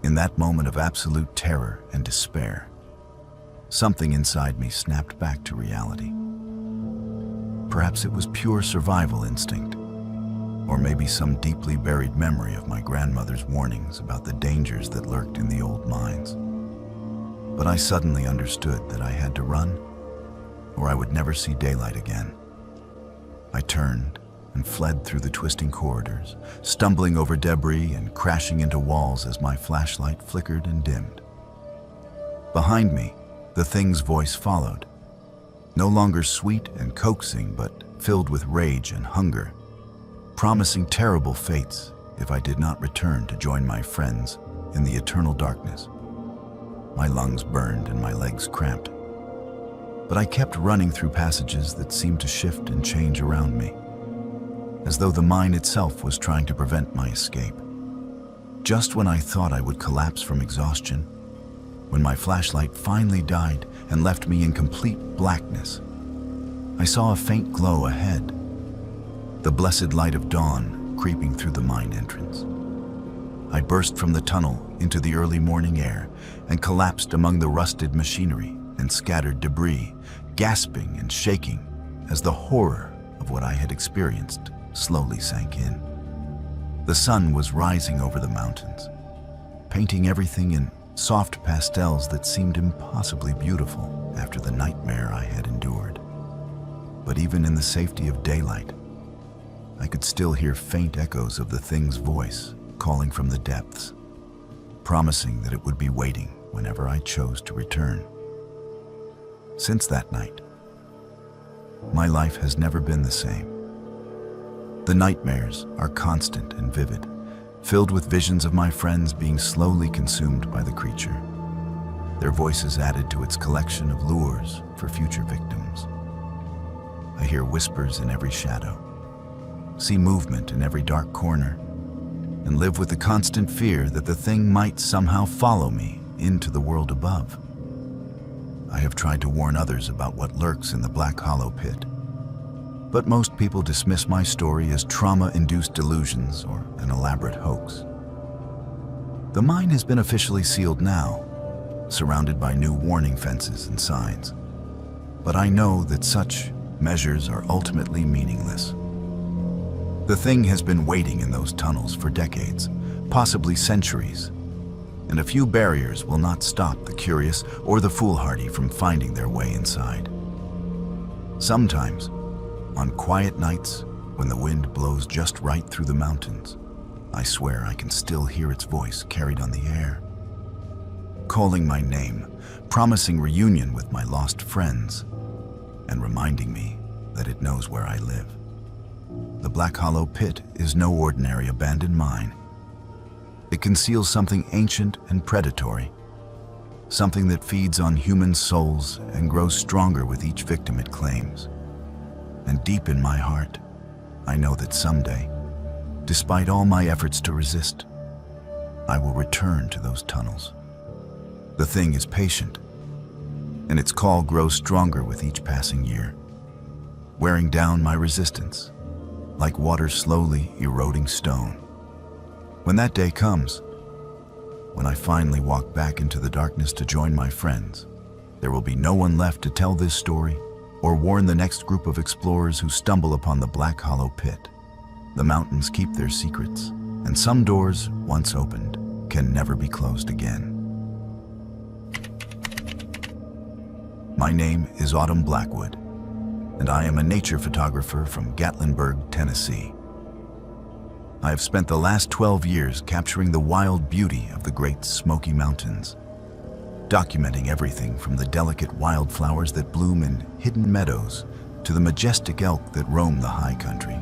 In that moment of absolute terror and despair, something inside me snapped back to reality. Perhaps it was pure survival instinct, or maybe some deeply buried memory of my grandmother's warnings about the dangers that lurked in the old mines. But I suddenly understood that I had to run, or I would never see daylight again. I turned and fled through the twisting corridors, stumbling over debris and crashing into walls as my flashlight flickered and dimmed. Behind me, the thing's voice followed, no longer sweet and coaxing, but filled with rage and hunger, promising terrible fates if I did not return to join my friends in the eternal darkness. My lungs burned and my legs cramped, but I kept running through passages that seemed to shift and change around me, as though the mine itself was trying to prevent my escape. Just when I thought I would collapse from exhaustion, when my flashlight finally died and left me in complete blackness, I saw a faint glow ahead, the blessed light of dawn creeping through the mine entrance. I burst from the tunnel into the early morning air and collapsed among the rusted machinery and scattered debris, gasping and shaking as the horror of what I had experienced slowly sank in. The sun was rising over the mountains, painting everything in soft pastels that seemed impossibly beautiful after the nightmare I had endured. But even in the safety of daylight, I could still hear faint echoes of the thing's voice calling from the depths, promising that it would be waiting whenever I chose to return. Since that night, my life has never been the same. The nightmares are constant and vivid, filled with visions of my friends being slowly consumed by the creature, their voices added to its collection of lures for future victims. I hear whispers in every shadow, see movement in every dark corner, and live with the constant fear that the thing might somehow follow me into the world above. I have tried to warn others about what lurks in the Black Hollow pit, but most people dismiss my story as trauma-induced delusions or an elaborate hoax. The mine has been officially sealed now, surrounded by new warning fences and signs, but I know that such measures are ultimately meaningless. The thing has been waiting in those tunnels for decades, possibly centuries, and a few barriers will not stop the curious or the foolhardy from finding their way inside. Sometimes, on quiet nights when the wind blows just right through the mountains, I swear I can still hear its voice carried on the air, calling my name, promising reunion with my lost friends, and reminding me that it knows where I live. The Black Hollow pit is no ordinary abandoned mine. It conceals something ancient and predatory, something that feeds on human souls and grows stronger with each victim it claims. And deep in my heart, I know that someday, despite all my efforts to resist, I will return to those tunnels. The thing is patient, and its call grows stronger with each passing year, wearing down my resistance, like water slowly eroding stone. When that day comes, when I finally walk back into the darkness to join my friends, there will be no one left to tell this story or warn the next group of explorers who stumble upon the Black Hollow pit. The mountains keep their secrets, and some doors, once opened, can never be closed again. My name is Autumn Blackwood, and I am a nature photographer from Gatlinburg, Tennessee. I have spent the last 12 years capturing the wild beauty of the Great Smoky Mountains, documenting everything from the delicate wildflowers that bloom in hidden meadows to the majestic elk that roam the high country.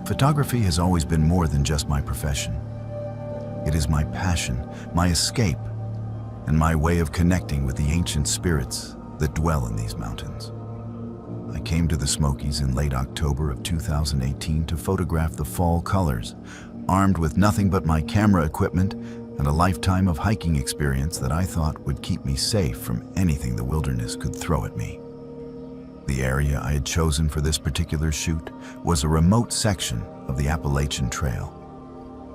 Photography has always been more than just my profession. It is my passion, my escape, and my way of connecting with the ancient spirits that dwell in these mountains. I came to the Smokies in late October of 2018 to photograph the fall colors, armed with nothing but my camera equipment and a lifetime of hiking experience that I thought would keep me safe from anything the wilderness could throw at me. The area I had chosen for this particular shoot was a remote section of the Appalachian Trail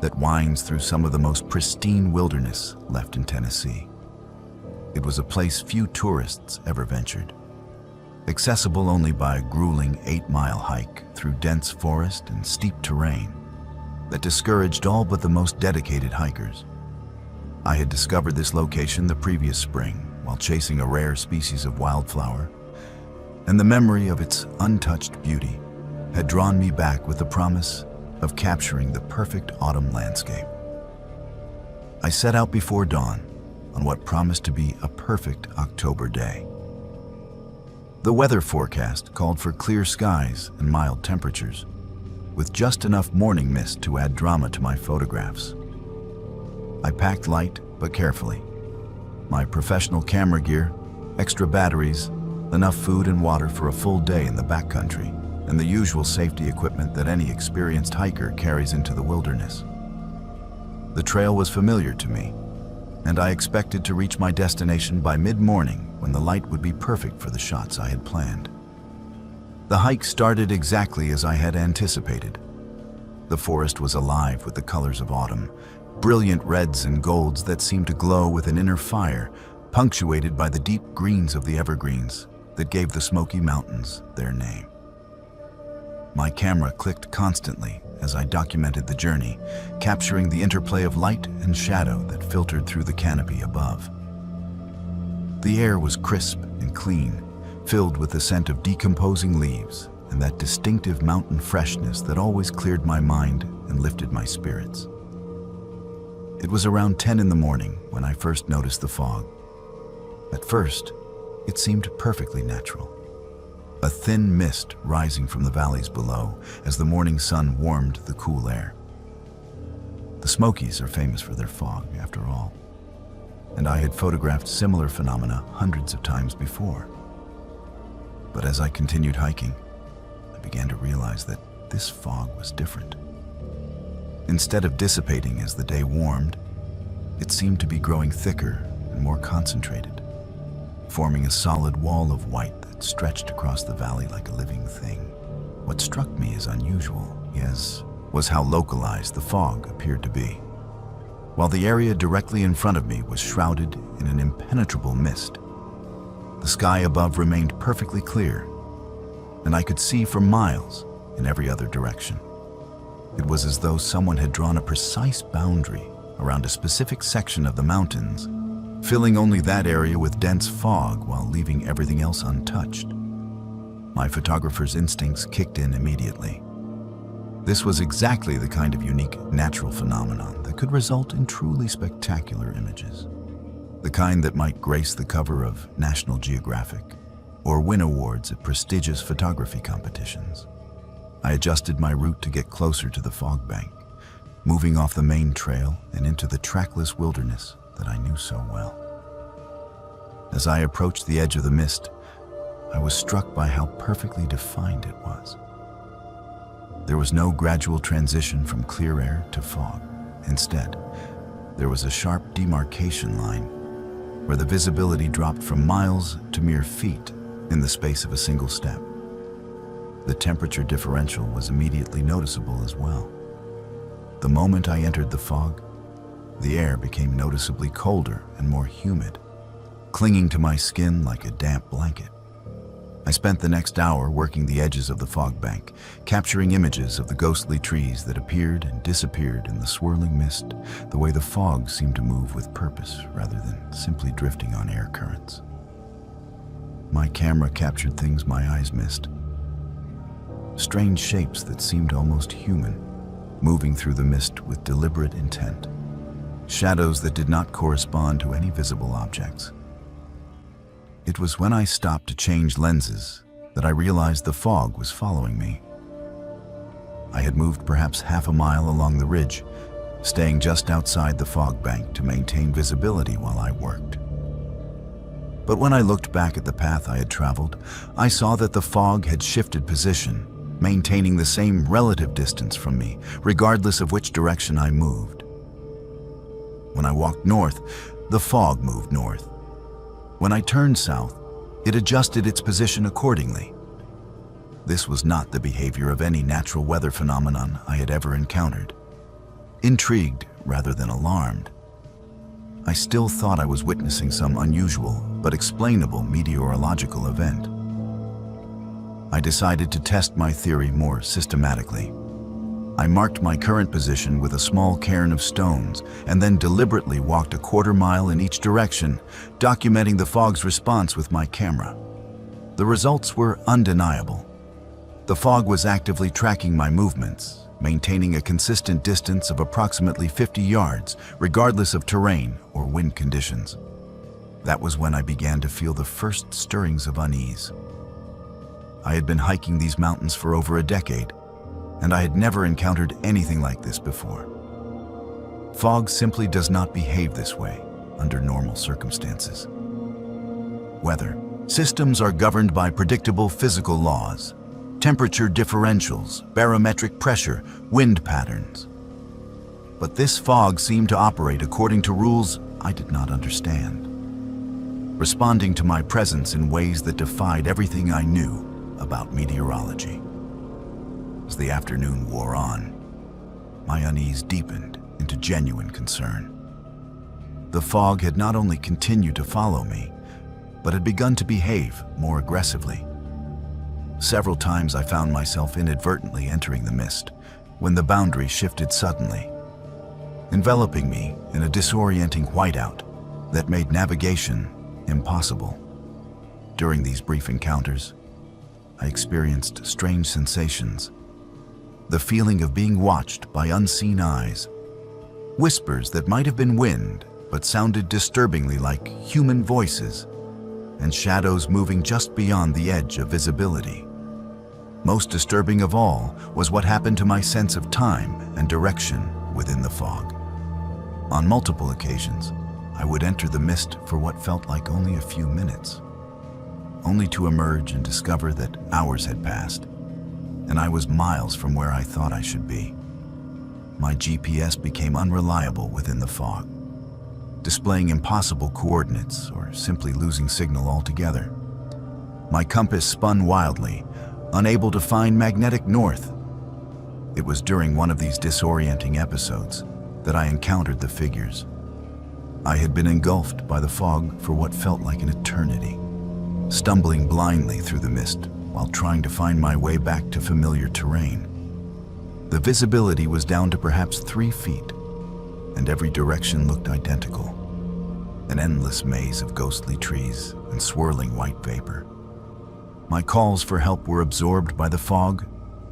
that winds through some of the most pristine wilderness left in Tennessee. It was a place few tourists ever ventured, accessible only by a grueling 8-mile hike through dense forest and steep terrain that discouraged all but the most dedicated hikers. I had discovered this location the previous spring while chasing a rare species of wildflower, and the memory of its untouched beauty had drawn me back with the promise of capturing the perfect autumn landscape. I set out before dawn on what promised to be a perfect October day. The weather forecast called for clear skies and mild temperatures, with just enough morning mist to add drama to my photographs. I packed light but carefully. My professional camera gear, extra batteries, enough food and water for a full day in the backcountry, and the usual safety equipment that any experienced hiker carries into the wilderness. The trail was familiar to me, and I expected to reach my destination by mid-morning when the light would be perfect for the shots I had planned. The hike started exactly as I had anticipated. The forest was alive with the colors of autumn, brilliant reds and golds that seemed to glow with an inner fire, punctuated by the deep greens of the evergreens that gave the Smoky Mountains their name. My camera clicked constantly as I documented the journey, capturing the interplay of light and shadow that filtered through the canopy above. The air was crisp and clean, filled with the scent of decomposing leaves and that distinctive mountain freshness that always cleared my mind and lifted my spirits. It was around 10 in the morning when I first noticed the fog. At first, it seemed perfectly natural. A thin mist rising from the valleys below as the morning sun warmed the cool air. The Smokies are famous for their fog, after all, and I had photographed similar phenomena hundreds of times before. But as I continued hiking, I began to realize that this fog was different. Instead of dissipating as the day warmed, it seemed to be growing thicker and more concentrated, forming a solid wall of white that stretched across the valley like a living thing. What struck me as unusual, yes, was how localized the fog appeared to be. While the area directly in front of me was shrouded in an impenetrable mist, the sky above remained perfectly clear, and I could see for miles in every other direction. It was as though someone had drawn a precise boundary around a specific section of the mountains, filling only that area with dense fog while leaving everything else untouched. My photographer's instincts kicked in immediately. This was exactly the kind of unique natural phenomenon that could result in truly spectacular images. The kind that might grace the cover of National Geographic or win awards at prestigious photography competitions. I adjusted my route to get closer to the fog bank, moving off the main trail and into the trackless wilderness that I knew so well. As I approached the edge of the mist, I was struck by how perfectly defined it was. There was no gradual transition from clear air to fog. Instead, there was a sharp demarcation line where the visibility dropped from miles to mere feet in the space of a single step. The temperature differential was immediately noticeable as well. The moment I entered the fog, the air became noticeably colder and more humid, clinging to my skin like a damp blanket. I spent the next hour working the edges of the fog bank, capturing images of the ghostly trees that appeared and disappeared in the swirling mist, the way the fog seemed to move with purpose rather than simply drifting on air currents. My camera captured things my eyes missed. Strange shapes that seemed almost human, moving through the mist with deliberate intent. Shadows that did not correspond to any visible objects. It was when I stopped to change lenses that I realized the fog was following me. I had moved perhaps half a mile along the ridge, staying just outside the fog bank to maintain visibility while I worked. But when I looked back at the path I had traveled, I saw that the fog had shifted position, maintaining the same relative distance from me, regardless of which direction I moved. When I walked north, the fog moved north. When I turned south, it adjusted its position accordingly. This was not the behavior of any natural weather phenomenon I had ever encountered. Intrigued rather than alarmed, I still thought I was witnessing some unusual but explainable meteorological event. I decided to test my theory more systematically. I marked my current position with a small cairn of stones and then deliberately walked a quarter-mile in each direction, documenting the fog's response with my camera. The results were undeniable. The fog was actively tracking my movements, maintaining a consistent distance of approximately 50 yards, regardless of terrain or wind conditions. That was when I began to feel the first stirrings of unease. I had been hiking these mountains for over a decade, and I had never encountered anything like this before. Fog simply does not behave this way under normal circumstances. Weather systems are governed by predictable physical laws: temperature differentials, barometric pressure, wind patterns. But this fog seemed to operate according to rules I did not understand, responding to my presence in ways that defied everything I knew about meteorology. As the afternoon wore on, my unease deepened into genuine concern. The fog had not only continued to follow me, but had begun to behave more aggressively. Several times I found myself inadvertently entering the mist when the boundary shifted suddenly, enveloping me in a disorienting whiteout that made navigation impossible. During these brief encounters, I experienced strange sensations: the feeling of being watched by unseen eyes, whispers that might have been wind but sounded disturbingly like human voices, and shadows moving just beyond the edge of visibility. Most disturbing of all was what happened to my sense of time and direction within the fog. On multiple occasions, I would enter the mist for what felt like only a few minutes, only to emerge and discover that hours had passed, and I was miles from where I thought I should be. My GPS became unreliable within the fog, displaying impossible coordinates or simply losing signal altogether. My compass spun wildly, unable to find magnetic north. It was during one of these disorienting episodes that I encountered the figures. I had been engulfed by the fog for what felt like an eternity, stumbling blindly through the mist while trying to find my way back to familiar terrain. The visibility was down to perhaps 3 feet, and every direction looked identical: an endless maze of ghostly trees and swirling white vapor. My calls for help were absorbed by the fog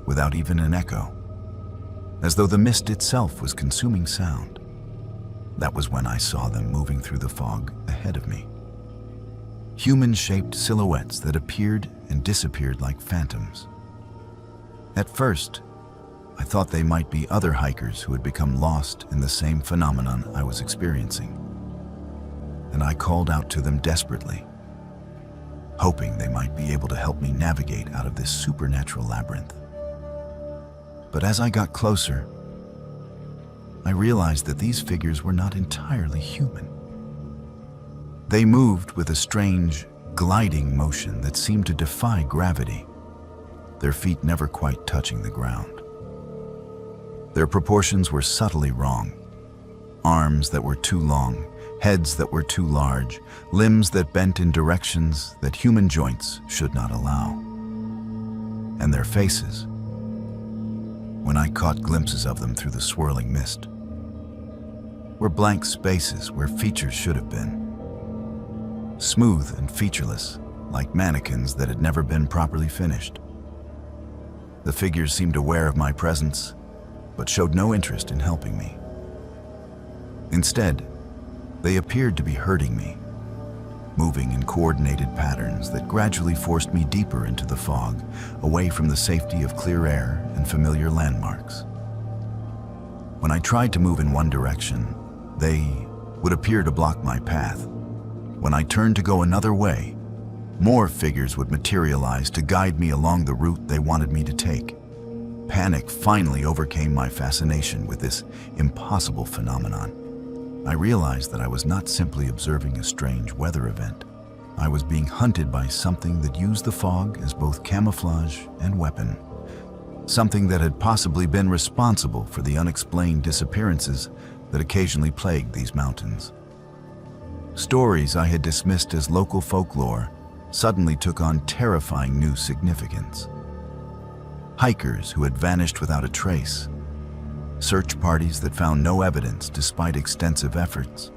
without even an echo, as though the mist itself was consuming sound. That was when I saw them moving through the fog ahead of me. Human-shaped silhouettes that appeared and disappeared like phantoms. At first, I thought they might be other hikers who had become lost in the same phenomenon I was experiencing, and I called out to them desperately, hoping they might be able to help me navigate out of this supernatural labyrinth. But as I got closer, I realized that these figures were not entirely human. They moved with a strange, gliding motion that seemed to defy gravity, their feet never quite touching the ground. Their proportions were subtly wrong: arms that were too long, heads that were too large, limbs that bent in directions that human joints should not allow. And their faces, when I caught glimpses of them through the swirling mist, were blank spaces where features should have been. Smooth and featureless, like mannequins that had never been properly finished. The figures seemed aware of my presence, but showed no interest in helping me. Instead, they appeared to be herding me, moving in coordinated patterns that gradually forced me deeper into the fog, away from the safety of clear air and familiar landmarks. When I tried to move in one direction, they would appear to block my path, When I turned to go another way, more figures would materialize to guide me along the route they wanted me to take. Panic finally overcame my fascination with this impossible phenomenon. I realized that I was not simply observing a strange weather event. I was being hunted by something that used the fog as both camouflage and weapon. Something that had possibly been responsible for the unexplained disappearances that occasionally plagued these mountains. Stories I had dismissed as local folklore suddenly took on terrifying new significance. Hikers who had vanished without a trace, search parties that found no evidence despite extensive efforts,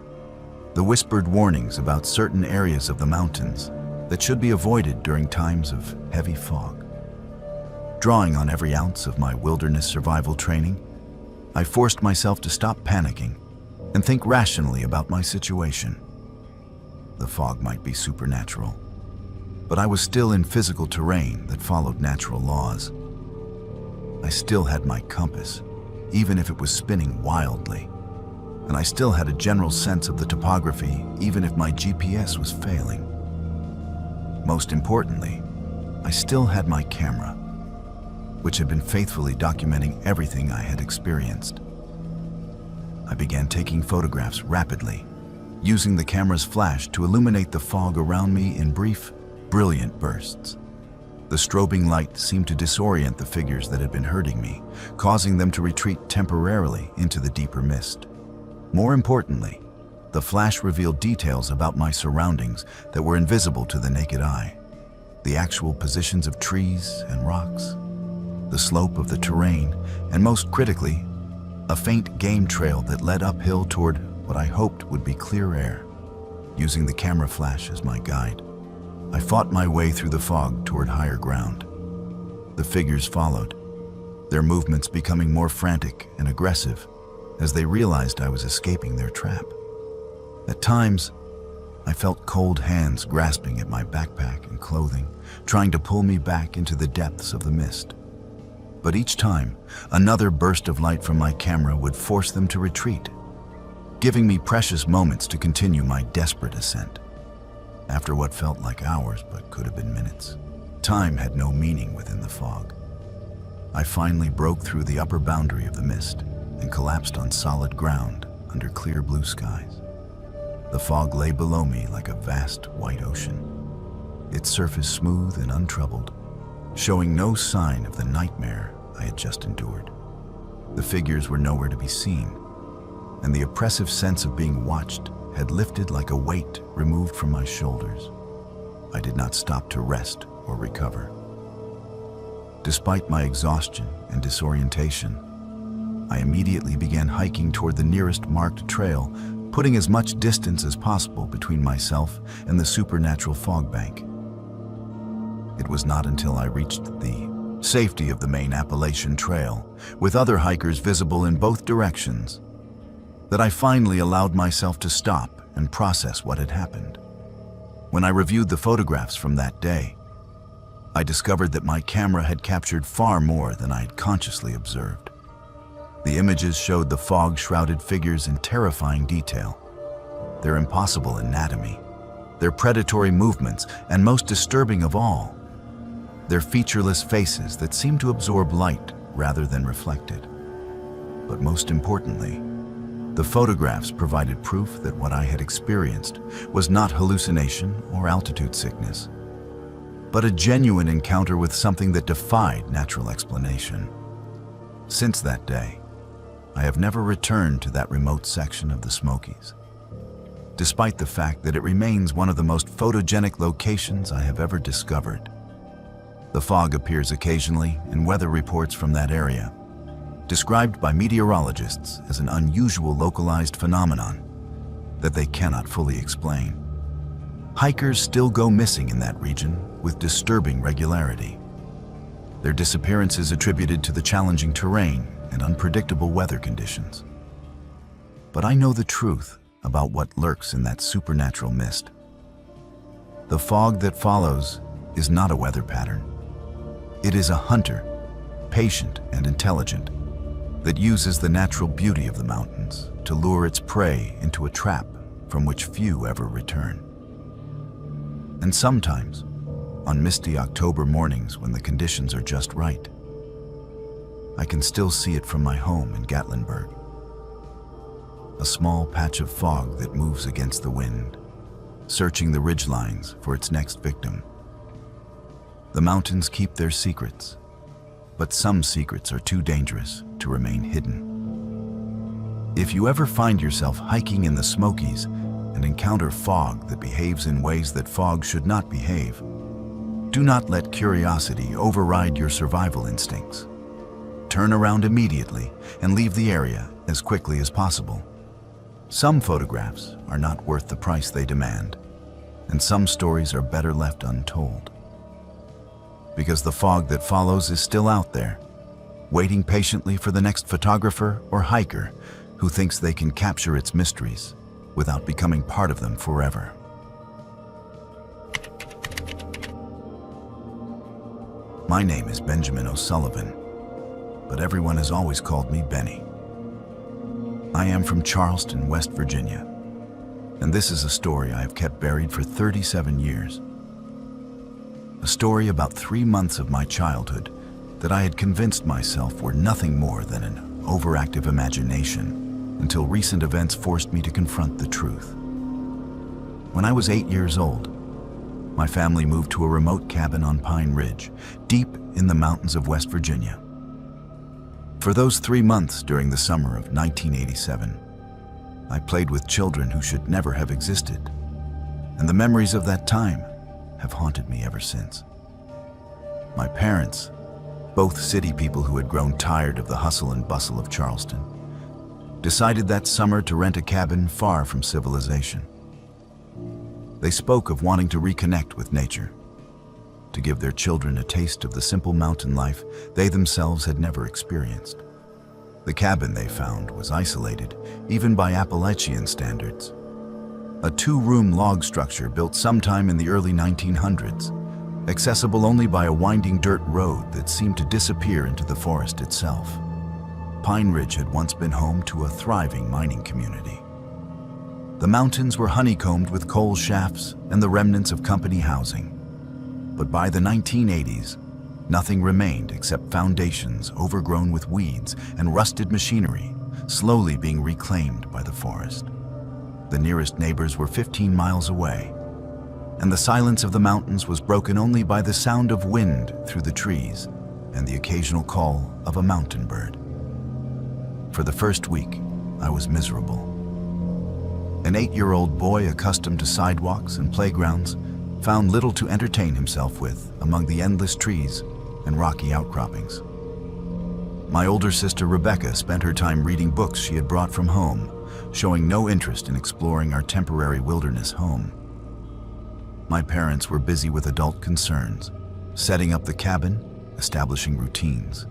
the whispered warnings about certain areas of the mountains that should be avoided during times of heavy fog. Drawing on every ounce of my wilderness survival training, I forced myself to stop panicking and think rationally about my situation. The fog might be supernatural, but I was still in physical terrain that followed natural laws. I still had my compass, even if it was spinning wildly, and I still had a general sense of the topography, even if my GPS was failing. Most importantly, I still had my camera, which had been faithfully documenting everything I had experienced. I began taking photographs rapidly, using the camera's flash to illuminate the fog around me in brief, brilliant bursts. The strobing light seemed to disorient the figures that had been hurting me, causing them to retreat temporarily into the deeper mist. More importantly, the flash revealed details about my surroundings that were invisible to the naked eye. The actual positions of trees and rocks, the slope of the terrain, and most critically, a faint game trail that led uphill toward what I hoped would be clear air. Using the camera flash as my guide, I fought my way through the fog toward higher ground. The figures followed, their movements becoming more frantic and aggressive as they realized I was escaping their trap. At times, I felt cold hands grasping at my backpack and clothing, trying to pull me back into the depths of the mist. But each time, another burst of light from my camera would force them to retreat, giving me precious moments to continue my desperate ascent. After what felt like hours but could have been minutes, time had no meaning within the fog. I finally broke through the upper boundary of the mist and collapsed on solid ground under clear blue skies. The fog lay below me like a vast white ocean, its surface smooth and untroubled, showing no sign of the nightmare I had just endured. The figures were nowhere to be seen, and the oppressive sense of being watched had lifted like a weight removed from my shoulders. I did not stop to rest or recover. Despite my exhaustion and disorientation, I immediately began hiking toward the nearest marked trail, putting as much distance as possible between myself and the supernatural fog bank. It was not until I reached the safety of the main Appalachian Trail, with other hikers visible in both directions, that I finally allowed myself to stop and process what had happened. When I reviewed the photographs from that day, I discovered that my camera had captured far more than I had consciously observed. The images showed the fog-shrouded figures in terrifying detail, their impossible anatomy, their predatory movements, and most disturbing of all, their featureless faces that seemed to absorb light rather than reflect it. But most importantly, the photographs provided proof that what I had experienced was not hallucination or altitude sickness, but a genuine encounter with something that defied natural explanation. Since that day, I have never returned to that remote section of the Smokies, despite the fact that it remains one of the most photogenic locations I have ever discovered. The fog appears occasionally in weather reports from that area, described by meteorologists as an unusual localized phenomenon that they cannot fully explain. Hikers still go missing in that region with disturbing regularity. Their disappearance is attributed to the challenging terrain and unpredictable weather conditions. But I know the truth about what lurks in that supernatural mist. The fog that follows is not a weather pattern. It is a hunter, patient and intelligent, that uses the natural beauty of the mountains to lure its prey into a trap from which few ever return. And sometimes, on misty October mornings when the conditions are just right, I can still see it from my home in Gatlinburg. A small patch of fog that moves against the wind, searching the ridgelines for its next victim. The mountains keep their secrets, but some secrets are too dangerous to remain hidden. If you ever find yourself hiking in the Smokies and encounter fog that behaves in ways that fog should not behave, do not let curiosity override your survival instincts. Turn around immediately and leave the area as quickly as possible. Some photographs are not worth the price they demand, and some stories are better left untold. Because the fog that follows is still out there, waiting patiently for the next photographer or hiker who thinks they can capture its mysteries without becoming part of them forever. My name is Benjamin O'Sullivan, but everyone has always called me Benny. I am from Charleston, West Virginia, and this is a story I have kept buried for 37 years. A story about 3 months of my childhood that I had convinced myself were nothing more than an overactive imagination until recent events forced me to confront the truth. When I was 8 years old, my family moved to a remote cabin on Pine Ridge, deep in the mountains of West Virginia. For those 3 months during the summer of 1987, I played with children who should never have existed, and the memories of that time have haunted me ever since. My parents, both city people who had grown tired of the hustle and bustle of Charleston, decided that summer to rent a cabin far from civilization. They spoke of wanting to reconnect with nature, to give their children a taste of the simple mountain life they themselves had never experienced. The cabin they found was isolated, even by Appalachian standards. A 2-room log structure built sometime in the early 1900s, accessible only by a winding dirt road that seemed to disappear into the forest itself. Pine Ridge had once been home to a thriving mining community. The mountains were honeycombed with coal shafts and the remnants of company housing. But by the 1980s, nothing remained except foundations overgrown with weeds and rusted machinery, slowly being reclaimed by the forest. The nearest neighbors were 15 miles away, and the silence of the mountains was broken only by the sound of wind through the trees and the occasional call of a mountain bird. For the first week, I was miserable. An 8-year-old boy accustomed to sidewalks and playgrounds found little to entertain himself with among the endless trees and rocky outcroppings. My older sister Rebecca spent her time reading books she had brought from home, showing no interest in exploring our temporary wilderness home. My parents were busy with adult concerns, setting up the cabin, establishing routines,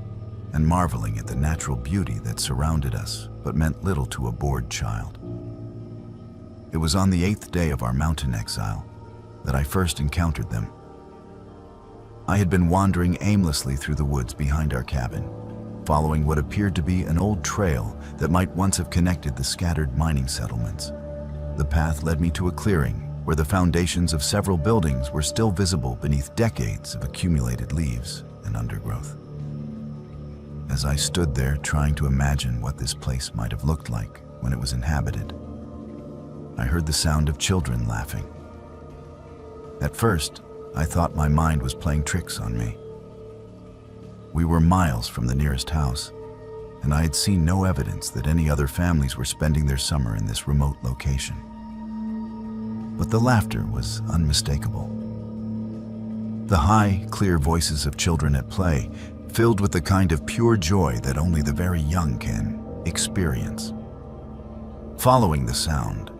and marveling at the natural beauty that surrounded us but meant little to a bored child. It was on the 8th day of our mountain exile that I first encountered them. I had been wandering aimlessly through the woods behind our cabin, following what appeared to be an old trail that might once have connected the scattered mining settlements. The path led me to a clearing where the foundations of several buildings were still visible beneath decades of accumulated leaves and undergrowth. As I stood there trying to imagine what this place might have looked like when it was inhabited, I heard the sound of children laughing. At first, I thought my mind was playing tricks on me. We were miles from the nearest house, and I had seen no evidence that any other families were spending their summer in this remote location. But the laughter was unmistakable. The high, clear voices of children at play, filled with the kind of pure joy that only the very young can experience. Following the sound,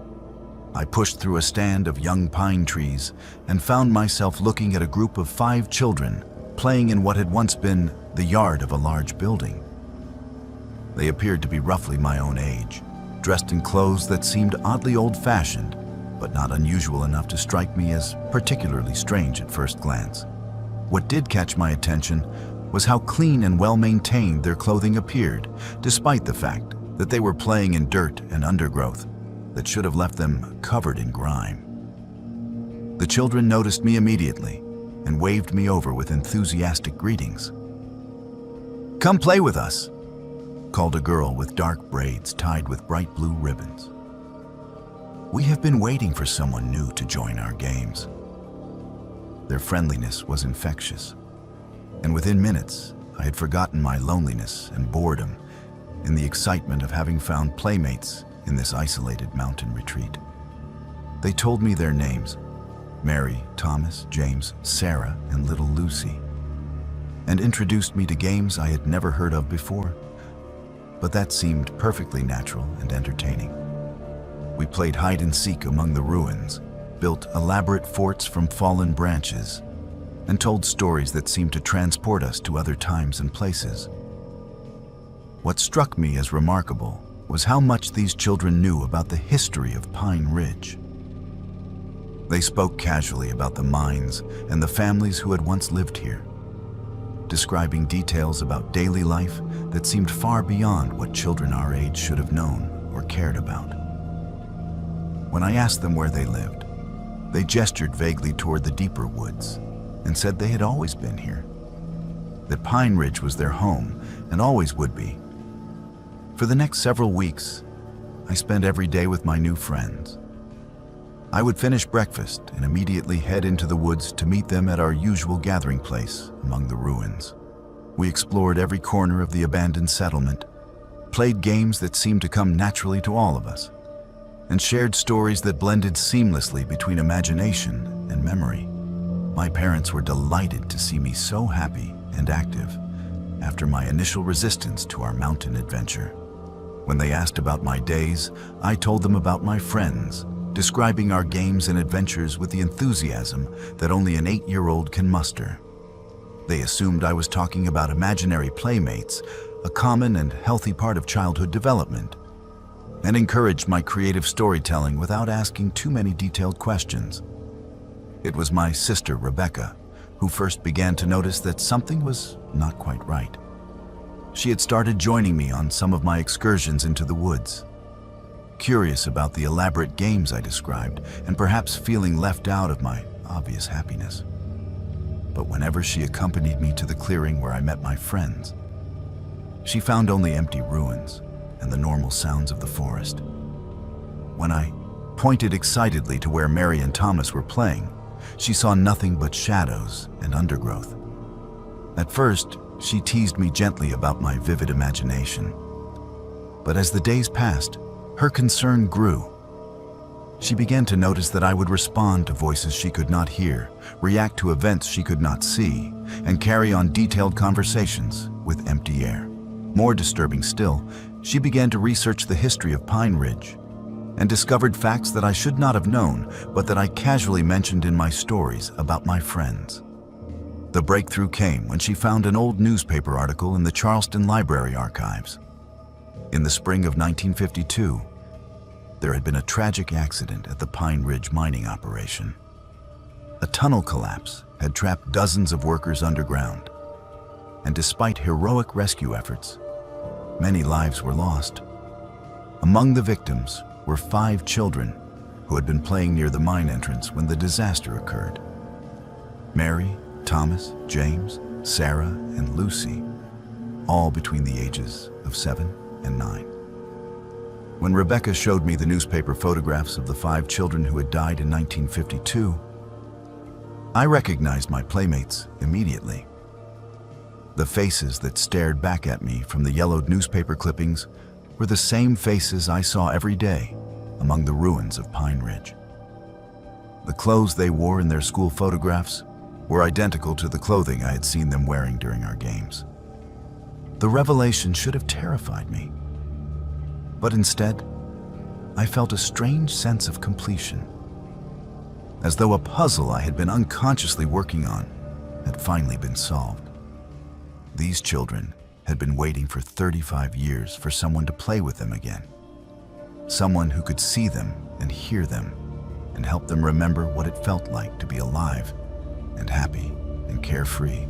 I pushed through a stand of young pine trees and found myself looking at a group of 5 children playing in what had once been the yard of a large building. They appeared to be roughly my own age, dressed in clothes that seemed oddly old-fashioned, but not unusual enough to strike me as particularly strange at first glance. What did catch my attention was how clean and well-maintained their clothing appeared, despite the fact that they were playing in dirt and undergrowth that should have left them covered in grime. The children noticed me immediately and waved me over with enthusiastic greetings. "Come play with us," called a girl with dark braids tied with bright blue ribbons. We have been waiting for someone new to join our games. Their friendliness was infectious, and within minutes, I had forgotten my loneliness and boredom in the excitement of having found playmates in this isolated mountain retreat. They told me their names: Mary, Thomas, James, Sarah, and little Lucy, and introduced me to games I had never heard of before, but that seemed perfectly natural and entertaining. We played hide and seek among the ruins, built elaborate forts from fallen branches, and told stories that seemed to transport us to other times and places. What struck me as remarkable was how much these children knew about the history of Pine Ridge. They spoke casually about the mines and the families who had once lived here, describing details about daily life that seemed far beyond what children our age should have known or cared about. When I asked them where they lived, they gestured vaguely toward the deeper woods and said they had always been here, that Pine Ridge was their home and always would be. For the next several weeks, I spent every day with my new friends. I would finish breakfast and immediately head into the woods to meet them at our usual gathering place among the ruins. We explored every corner of the abandoned settlement, played games that seemed to come naturally to all of us, and shared stories that blended seamlessly between imagination and memory. My parents were delighted to see me so happy and active after my initial resistance to our mountain adventure. When they asked about my days, I told them about my friends, describing our games and adventures with the enthusiasm that only an 8-year-old can muster. They assumed I was talking about imaginary playmates, a common and healthy part of childhood development, and encouraged my creative storytelling without asking too many detailed questions. It was my sister, Rebecca, who first began to notice that something was not quite right. She had started joining me on some of my excursions into the woods, curious about the elaborate games I described and perhaps feeling left out of my obvious happiness. But whenever she accompanied me to the clearing where I met my friends, she found only empty ruins and the normal sounds of the forest. When I pointed excitedly to where Mary and Thomas were playing, she saw nothing but shadows and undergrowth. At first, she teased me gently about my vivid imagination. But as the days passed, her concern grew. She began to notice that I would respond to voices she could not hear, react to events she could not see, and carry on detailed conversations with empty air. More disturbing still, she began to research the history of Pine Ridge and discovered facts that I should not have known, but that I casually mentioned in my stories about my friends. The breakthrough came when she found an old newspaper article in the Charleston Library archives. In the spring of 1952, there had been a tragic accident at the Pine Ridge mining operation. A tunnel collapse had trapped dozens of workers underground, and despite heroic rescue efforts, many lives were lost. Among the victims were 5 children who had been playing near the mine entrance when the disaster occurred. Mary, Thomas, James, Sarah, and Lucy, all between the ages of 7 and 9. When Rebecca showed me the newspaper photographs of the 5 children who had died in 1952, I recognized my playmates immediately. The faces that stared back at me from the yellowed newspaper clippings were the same faces I saw every day among the ruins of Pine Ridge. The clothes they wore in their school photographs were identical to the clothing I had seen them wearing during our games. The revelation should have terrified me, but instead, I felt a strange sense of completion, as though a puzzle I had been unconsciously working on had finally been solved. These children had been waiting for 35 years for someone to play with them again, someone who could see them and hear them and help them remember what it felt like to be alive and happy and carefree.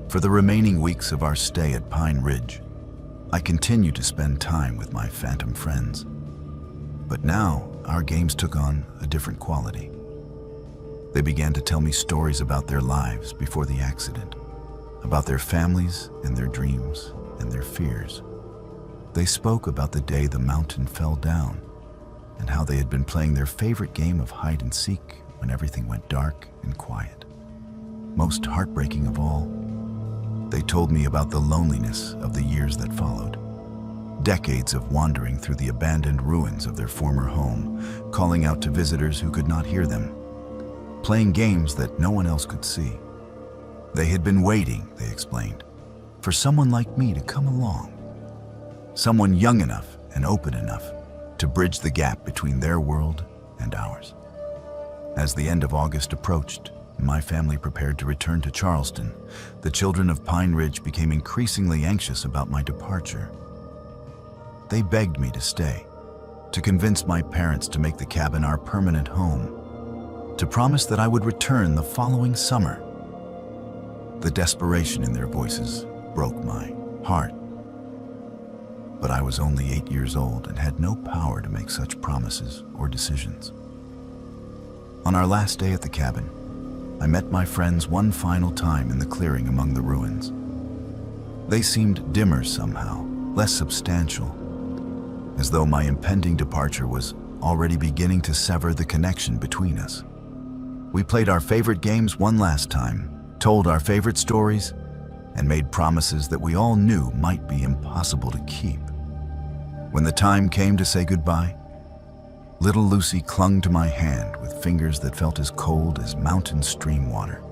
For the remaining weeks of our stay at Pine Ridge, I continued to spend time with my phantom friends. But now, our games took on a different quality. They began to tell me stories about their lives before the accident, about their families and their dreams and their fears. They spoke about the day the mountain fell down and how they had been playing their favorite game of hide and seek when everything went dark and quiet. Most heartbreaking of all, they told me about the loneliness of the years that followed. Decades of wandering through the abandoned ruins of their former home, calling out to visitors who could not hear them, playing games that no one else could see. They had been waiting, they explained, for someone like me to come along. Someone young enough and open enough to bridge the gap between their world and ours. As the end of August approached, my family prepared to return to Charleston. The children of Pine Ridge became increasingly anxious about my departure. They begged me to stay, to convince my parents to make the cabin our permanent home, to promise that I would return the following summer. The desperation in their voices broke my heart. But I was only 8 years old and had no power to make such promises or decisions. On our last day at the cabin, I met my friends one final time in the clearing among the ruins. They seemed dimmer somehow, less substantial, as though my impending departure was already beginning to sever the connection between us. We played our favorite games one last time, told our favorite stories, and made promises that we all knew might be impossible to keep. When the time came to say goodbye, little Lucy clung to my hand with fingers that felt as cold as mountain stream water.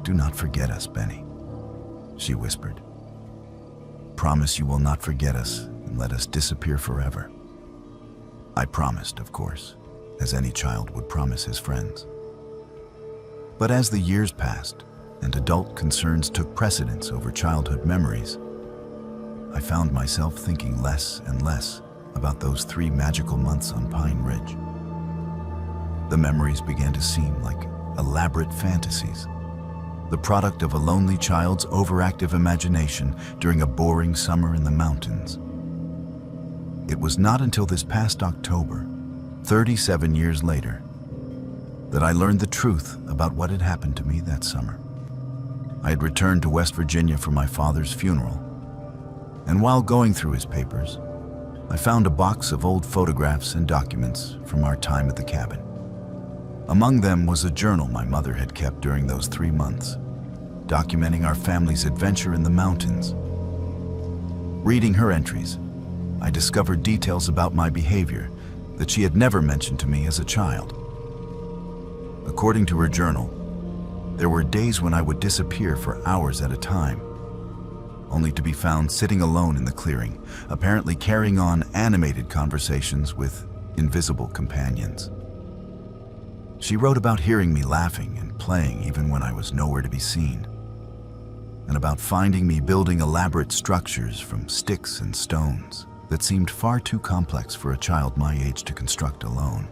"Do not forget us, Benny," she whispered. "Promise you will not forget us and let us disappear forever." I promised, of course, as any child would promise his friends. But as the years passed and adult concerns took precedence over childhood memories, I found myself thinking less and less about those 3 magical months on Pine Ridge. The memories began to seem like elaborate fantasies, the product of a lonely child's overactive imagination during a boring summer in the mountains. It was not until this past October, 37 years later, that I learned the truth about what had happened to me that summer. I had returned to West Virginia for my father's funeral, and while going through his papers, I found a box of old photographs and documents from our time at the cabin. Among them was a journal my mother had kept during those 3 months, documenting our family's adventure in the mountains. Reading her entries, I discovered details about my behavior that she had never mentioned to me as a child. According to her journal, there were days when I would disappear for hours at a time, only to be found sitting alone in the clearing, apparently carrying on animated conversations with invisible companions. She wrote about hearing me laughing and playing even when I was nowhere to be seen, and about finding me building elaborate structures from sticks and stones that seemed far too complex for a child my age to construct alone.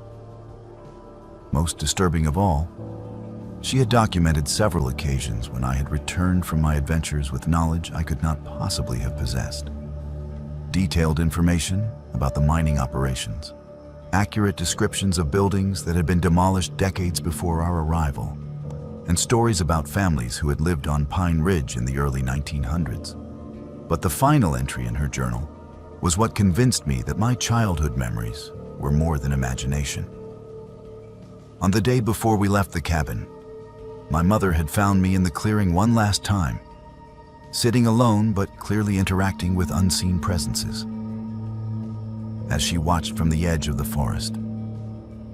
Most disturbing of all, she had documented several occasions when I had returned from my adventures with knowledge I could not possibly have possessed. Detailed information about the mining operations, accurate descriptions of buildings that had been demolished decades before our arrival, and stories about families who had lived on Pine Ridge in the early 1900s. But the final entry in her journal was what convinced me that my childhood memories were more than imagination. On the day before we left the cabin, my mother had found me in the clearing one last time, sitting alone but clearly interacting with unseen presences. As she watched from the edge of the forest,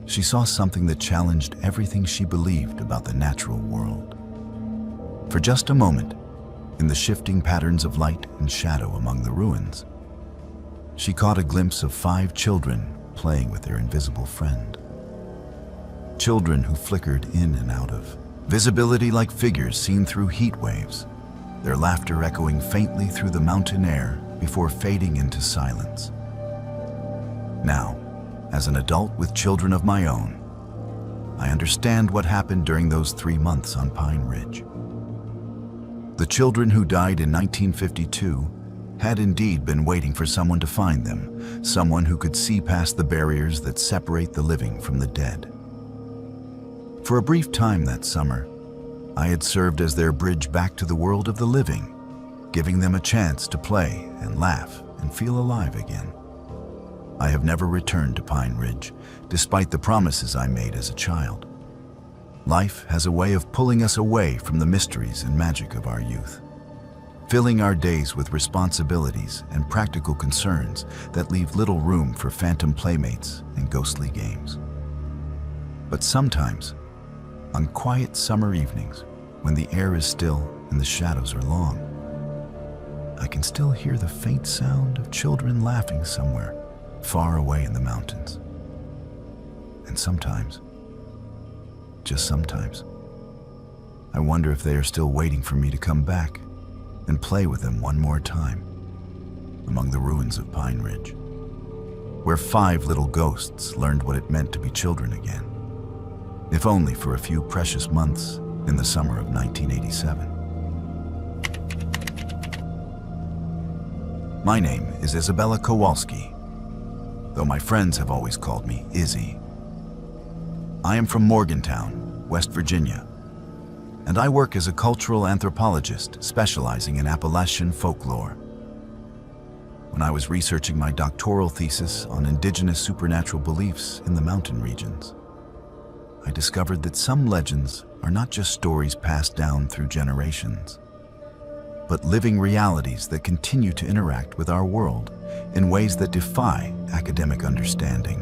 she saw something that challenged everything she believed about the natural world. For just a moment, in the shifting patterns of light and shadow among the ruins, she caught a glimpse of 5 children playing with their invisible friend. Children who flickered in and out of visibility like figures seen through heat waves, their laughter echoing faintly through the mountain air before fading into silence. Now, as an adult with children of my own, I understand what happened during those 3 months on Pine Ridge. The children who died in 1952 had indeed been waiting for someone to find them, someone who could see past the barriers that separate the living from the dead. For a brief time that summer, I had served as their bridge back to the world of the living, giving them a chance to play and laugh and feel alive again. I have never returned to Pine Ridge, despite the promises I made as a child. Life has a way of pulling us away from the mysteries and magic of our youth, filling our days with responsibilities and practical concerns that leave little room for phantom playmates and ghostly games. But sometimes, on quiet summer evenings, when the air is still and the shadows are long, I can still hear the faint sound of children laughing somewhere far away in the mountains. And sometimes, just sometimes, I wonder if they are still waiting for me to come back and play with them one more time among the ruins of Pine Ridge, where 5 little ghosts learned what it meant to be children again, if only for a few precious months in the summer of 1987. My name is Isabella Kowalski, though my friends have always called me Izzy. I am from Morgantown, West Virginia, and I work as a cultural anthropologist specializing in Appalachian folklore. When I was researching my doctoral thesis on indigenous supernatural beliefs in the mountain regions, I discovered that some legends are not just stories passed down through generations, but living realities that continue to interact with our world in ways that defy academic understanding.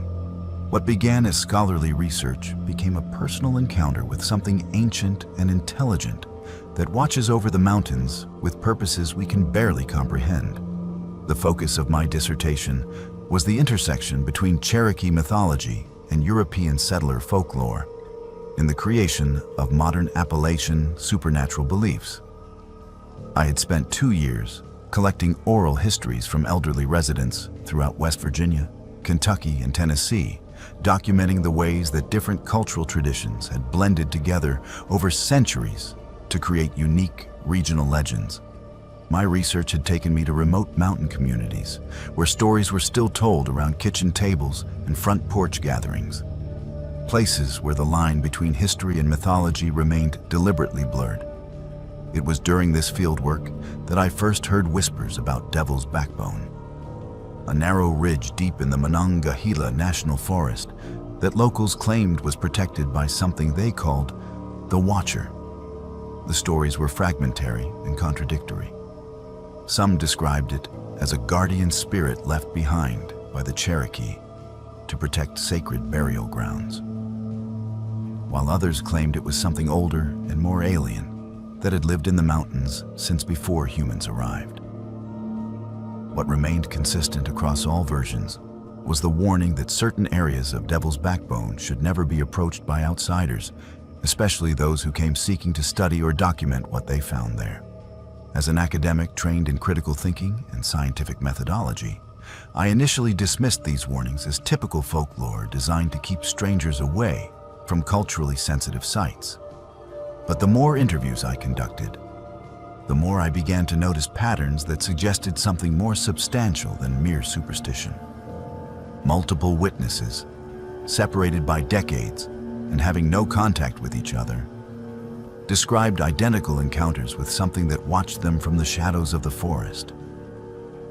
What began as scholarly research became a personal encounter with something ancient and intelligent that watches over the mountains with purposes we can barely comprehend. The focus of my dissertation was the intersection between Cherokee mythology and European settler folklore in the creation of modern Appalachian supernatural beliefs. I had spent 2 years collecting oral histories from elderly residents throughout West Virginia, Kentucky, and Tennessee, documenting the ways that different cultural traditions had blended together over centuries to create unique regional legends. My research had taken me to remote mountain communities where stories were still told around kitchen tables and front porch gatherings, places where the line between history and mythology remained deliberately blurred. It was during this fieldwork that I first heard whispers about Devil's Backbone, a narrow ridge deep in the Monongahela National Forest that locals claimed was protected by something they called the Watcher. The stories were fragmentary and contradictory. Some described it as a guardian spirit left behind by the Cherokee to protect sacred burial grounds, while others claimed it was something older and more alien that had lived in the mountains since before humans arrived. What remained consistent across all versions was the warning that certain areas of Devil's Backbone should never be approached by outsiders, especially those who came seeking to study or document what they found there. As an academic trained in critical thinking and scientific methodology, I initially dismissed these warnings as typical folklore designed to keep strangers away from culturally sensitive sites. But the more interviews I conducted, the more I began to notice patterns that suggested something more substantial than mere superstition. Multiple witnesses, separated by decades and having no contact with each other, described identical encounters with something that watched them from the shadows of the forest,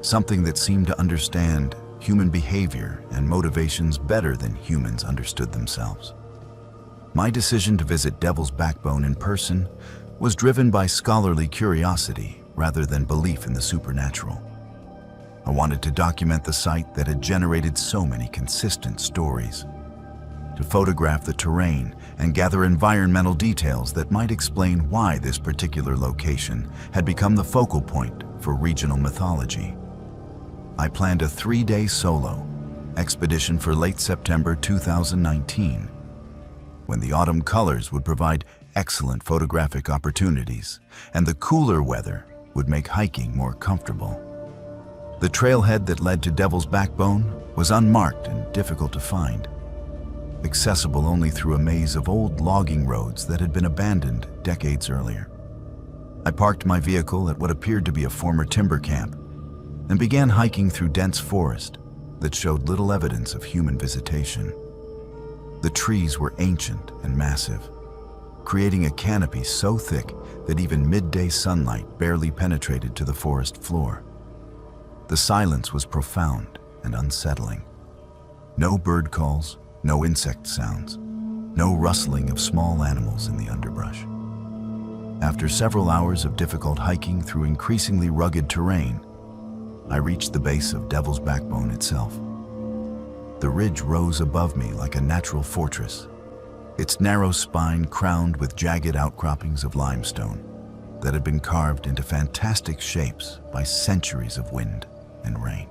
something that seemed to understand human behavior and motivations better than humans understood themselves. My decision to visit Devil's Backbone in person was driven by scholarly curiosity rather than belief in the supernatural. I wanted to document the site that had generated so many consistent stories, to photograph the terrain and gather environmental details that might explain why this particular location had become the focal point for regional mythology. I planned a 3-day solo expedition for late September 2019, when the autumn colors would provide excellent photographic opportunities and the cooler weather would make hiking more comfortable. The trailhead that led to Devil's Backbone was unmarked and difficult to find, accessible only through a maze of old logging roads that had been abandoned decades earlier. I parked my vehicle at what appeared to be a former timber camp and began hiking through dense forest that showed little evidence of human visitation. The trees were ancient and massive, creating a canopy so thick that even midday sunlight barely penetrated to the forest floor. The silence was profound and unsettling. No bird calls, no insect sounds, no rustling of small animals in the underbrush. After several hours of difficult hiking through increasingly rugged terrain, I reached the base of Devil's Backbone itself. The ridge rose above me like a natural fortress, its narrow spine crowned with jagged outcroppings of limestone that had been carved into fantastic shapes by centuries of wind and rain.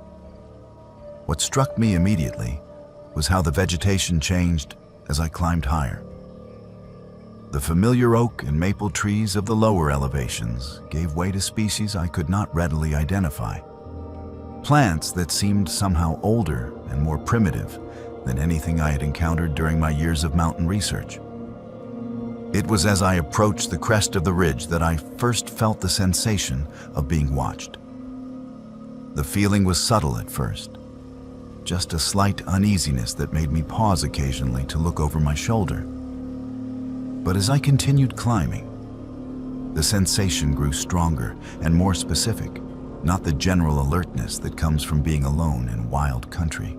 What struck me immediately was how the vegetation changed as I climbed higher. The familiar oak and maple trees of the lower elevations gave way to species I could not readily identify. Plants that seemed somehow older and more primitive than anything I had encountered during my years of mountain research. It was as I approached the crest of the ridge that I first felt the sensation of being watched. The feeling was subtle at first, just a slight uneasiness that made me pause occasionally to look over my shoulder. But as I continued climbing, the sensation grew stronger and more specific, not the general alertness that comes from being alone in wild country,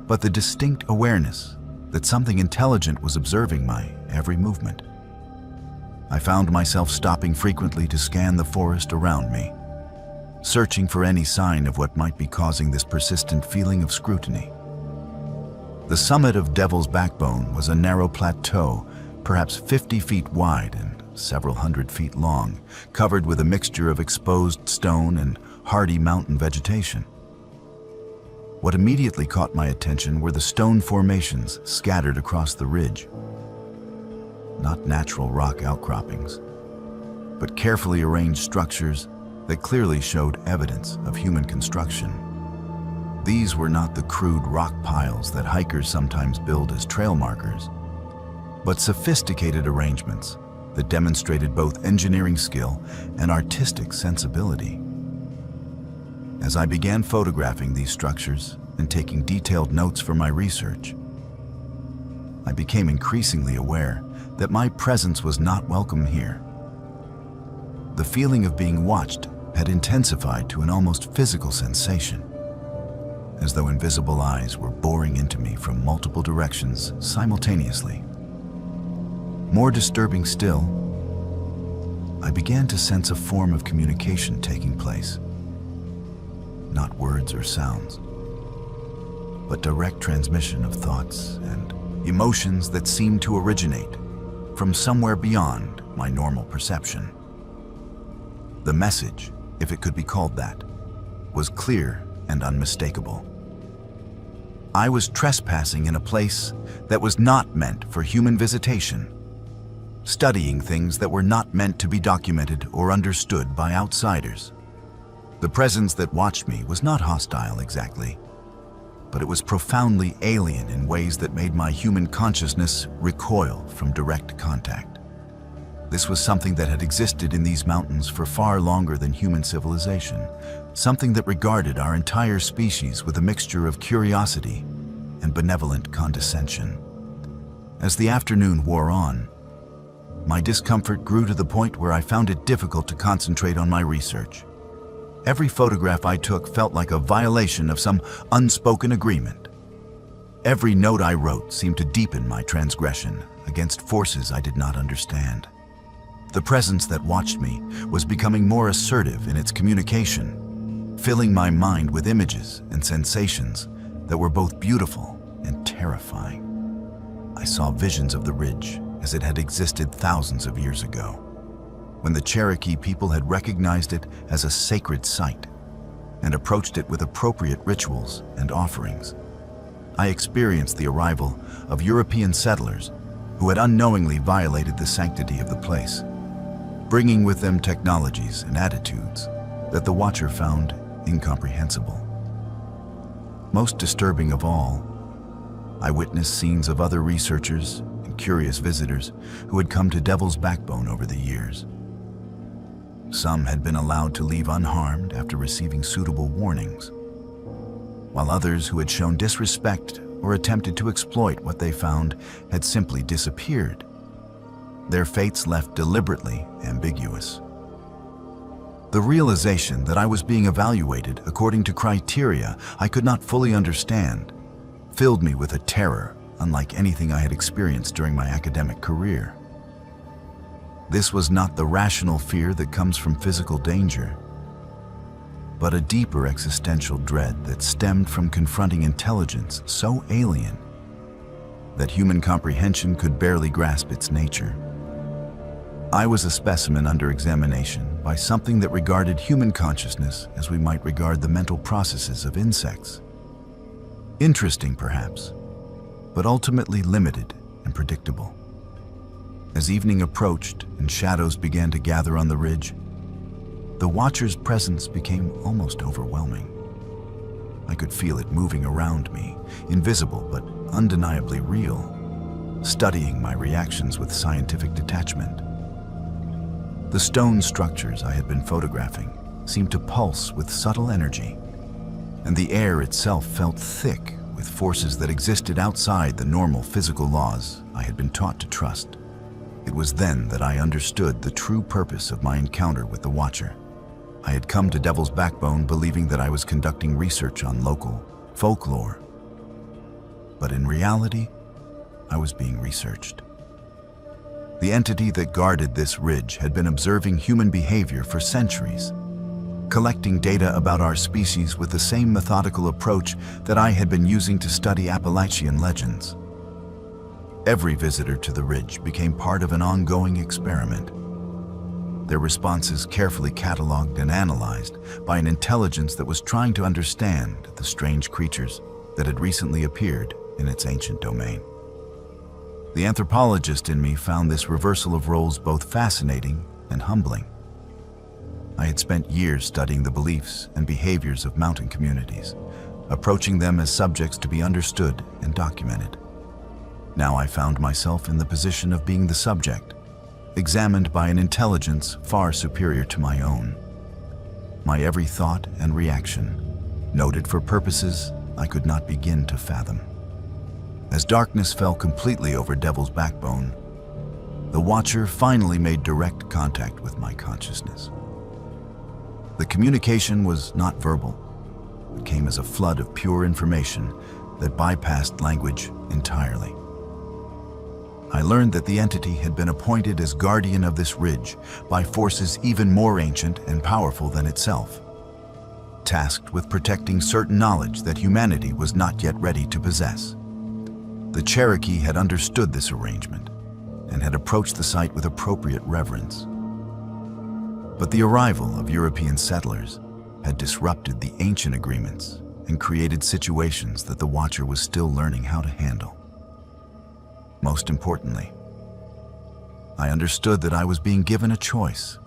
but the distinct awareness that something intelligent was observing my every movement. I found myself stopping frequently to scan the forest around me, searching for any sign of what might be causing this persistent feeling of scrutiny. The summit of Devil's Backbone was a narrow plateau, perhaps 50 feet wide and several hundred feet long, covered with a mixture of exposed stone and hardy mountain vegetation. What immediately caught my attention were the stone formations scattered across the ridge. Not natural rock outcroppings, but carefully arranged structures that clearly showed evidence of human construction. These were not the crude rock piles that hikers sometimes build as trail markers, but sophisticated arrangements that demonstrated both engineering skill and artistic sensibility. As I began photographing these structures and taking detailed notes for my research, I became increasingly aware that my presence was not welcome here. The feeling of being watched had intensified to an almost physical sensation, as though invisible eyes were boring into me from multiple directions simultaneously. More disturbing still, I began to sense a form of communication taking place. Not words or sounds, but direct transmission of thoughts and emotions that seemed to originate from somewhere beyond my normal perception. The message, if it could be called that, was clear and unmistakable. I was trespassing in a place that was not meant for human visitation, studying things that were not meant to be documented or understood by outsiders. The presence that watched me was not hostile exactly, but it was profoundly alien in ways that made my human consciousness recoil from direct contact. This was something that had existed in these mountains for far longer than human civilization, something that regarded our entire species with a mixture of curiosity and benevolent condescension. As the afternoon wore on, my discomfort grew to the point where I found it difficult to concentrate on my research. Every photograph I took felt like a violation of some unspoken agreement. Every note I wrote seemed to deepen my transgression against forces I did not understand. The presence that watched me was becoming more assertive in its communication, filling my mind with images and sensations that were both beautiful and terrifying. I saw visions of the ridge as it had existed thousands of years ago, when the Cherokee people had recognized it as a sacred site and approached it with appropriate rituals and offerings. I experienced the arrival of European settlers who had unknowingly violated the sanctity of the place, bringing with them technologies and attitudes that the watcher found incomprehensible. Most disturbing of all, I witnessed scenes of other researchers and curious visitors who had come to Devil's Backbone over the years. Some had been allowed to leave unharmed after receiving suitable warnings, while others who had shown disrespect or attempted to exploit what they found had simply disappeared. their fates left deliberately ambiguous. The realization that I was being evaluated according to criteria I could not fully understand filled me with a terror unlike anything I had experienced during my academic career. This was not the rational fear that comes from physical danger, but a deeper existential dread that stemmed from confronting intelligence so alien that human comprehension could barely grasp its nature. I was a specimen under examination by something that regarded human consciousness as we might regard the mental processes of insects. Interesting, perhaps, but ultimately limited and predictable. As evening approached and shadows began to gather on the ridge, the Watcher's presence became almost overwhelming. I could feel it moving around me, invisible but undeniably real, studying my reactions with scientific detachment. The stone structures I had been photographing seemed to pulse with subtle energy, and the air itself felt thick with forces that existed outside the normal physical laws I had been taught to trust. It was then that I understood the true purpose of my encounter with the Watcher. I had come to Devil's Backbone believing that I was conducting research on local folklore, but in reality, I was being researched. The entity that guarded this ridge had been observing human behavior for centuries, collecting data about our species with the same methodical approach that I had been using to study Appalachian legends. Every visitor to the ridge became part of an ongoing experiment, their responses carefully cataloged and analyzed by an intelligence that was trying to understand the strange creatures that had recently appeared in its ancient domain. The anthropologist in me found this reversal of roles both fascinating and humbling. I had spent years studying the beliefs and behaviors of mountain communities, approaching them as subjects to be understood and documented. Now I found myself in the position of being the subject, examined by an intelligence far superior to my own. My every thought and reaction, noted for purposes I could not begin to fathom. As darkness fell completely over Devil's Backbone, the Watcher finally made direct contact with my consciousness. The communication was not verbal. It came as a flood of pure information that bypassed language entirely. I learned that the entity had been appointed as guardian of this ridge by forces even more ancient and powerful than itself, tasked with protecting certain knowledge that humanity was not yet ready to possess. The Cherokee had understood this arrangement and had approached the site with appropriate reverence. But the arrival of European settlers had disrupted the ancient agreements and created situations that the Watcher was still learning how to handle. Most importantly, I understood that I was being given a choice.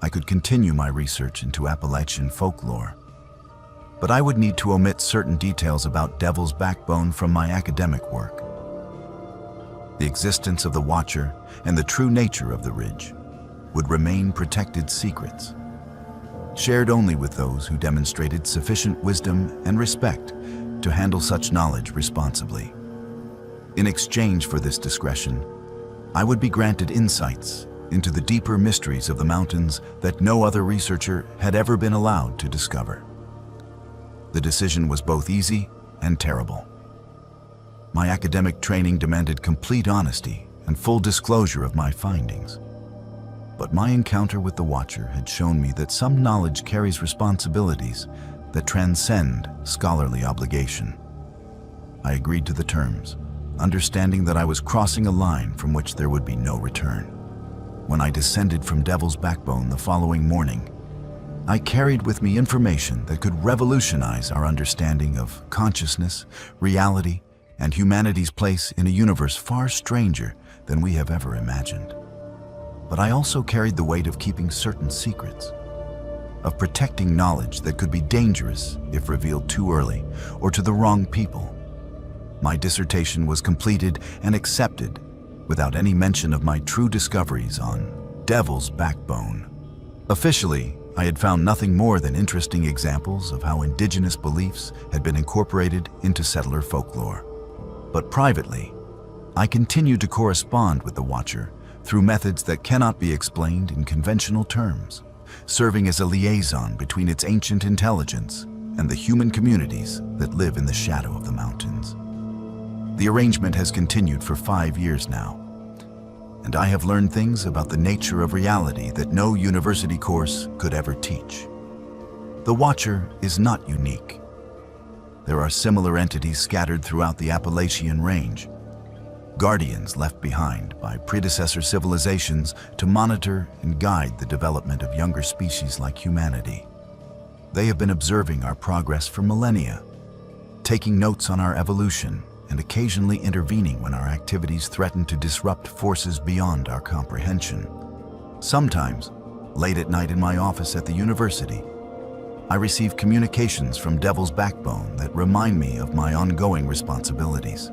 I could continue my research into Appalachian folklore, but I would need to omit certain details about Devil's Backbone from my academic work. The existence of the Watcher and the true nature of the ridge would remain protected secrets, shared only with those who demonstrated sufficient wisdom and respect to handle such knowledge responsibly. In exchange for this discretion, I would be granted insights into the deeper mysteries of the mountains that no other researcher had ever been allowed to discover. The decision was both easy and terrible. My academic training demanded complete honesty and full disclosure of my findings. But my encounter with the Watcher had shown me that some knowledge carries responsibilities that transcend scholarly obligation. I agreed to the terms, understanding that I was crossing a line from which there would be no return. When I descended from Devil's Backbone the following morning, I carried with me information that could revolutionize our understanding of consciousness, reality, and humanity's place in a universe far stranger than we have ever imagined. But I also carried the weight of keeping certain secrets, of protecting knowledge that could be dangerous if revealed too early or to the wrong people. My dissertation was completed and accepted without any mention of my true discoveries on Devil's Backbone. Officially, I had found nothing more than interesting examples of how indigenous beliefs had been incorporated into settler folklore. But privately, I continued to correspond with the Watcher through methods that cannot be explained in conventional terms, serving as a liaison between its ancient intelligence and the human communities that live in the shadow of the mountains. The arrangement has continued for 5 years now, and I have learned things about the nature of reality that no university course could ever teach. The Watcher is not unique. There are similar entities scattered throughout the Appalachian Range, guardians left behind by predecessor civilizations to monitor and guide the development of younger species like humanity. They have been observing our progress for millennia, taking notes on our evolution and occasionally intervening when our activities threaten to disrupt forces beyond our comprehension. Sometimes, late at night in my office at the university, I receive communications from Devil's Backbone that remind me of my ongoing responsibilities.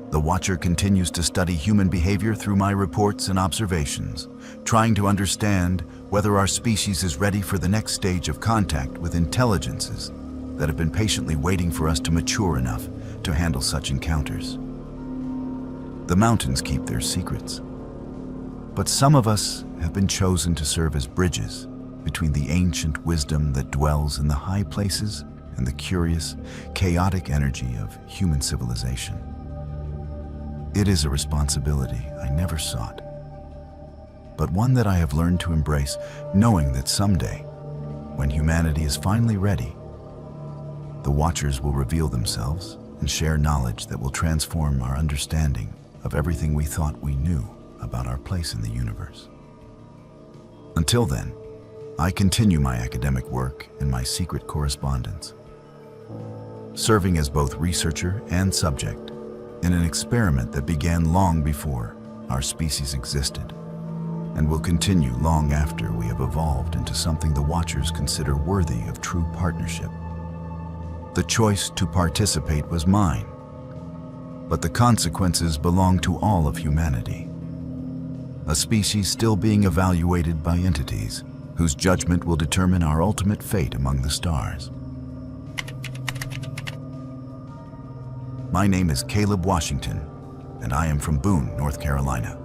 The Watcher continues to study human behavior through my reports and observations, trying to understand whether our species is ready for the next stage of contact with intelligences that have been patiently waiting for us to mature enough to handle such encounters. The mountains keep their secrets, but some of us have been chosen to serve as bridges between the ancient wisdom that dwells in the high places and the curious, chaotic energy of human civilization. It is a responsibility I never sought, but one that I have learned to embrace, knowing that someday, when humanity is finally ready, the Watchers will reveal themselves and share knowledge that will transform our understanding of everything we thought we knew about our place in the universe. Until then, I continue my academic work and my secret correspondence, serving as both researcher and subject in an experiment that began long before our species existed and will continue long after we have evolved into something the Watchers consider worthy of true partnership. The choice to participate was mine, but the consequences belong to all of humanity, a species still being evaluated by entities whose judgment will determine our ultimate fate among the stars. My name is Caleb Washington, and I am from Boone, North Carolina.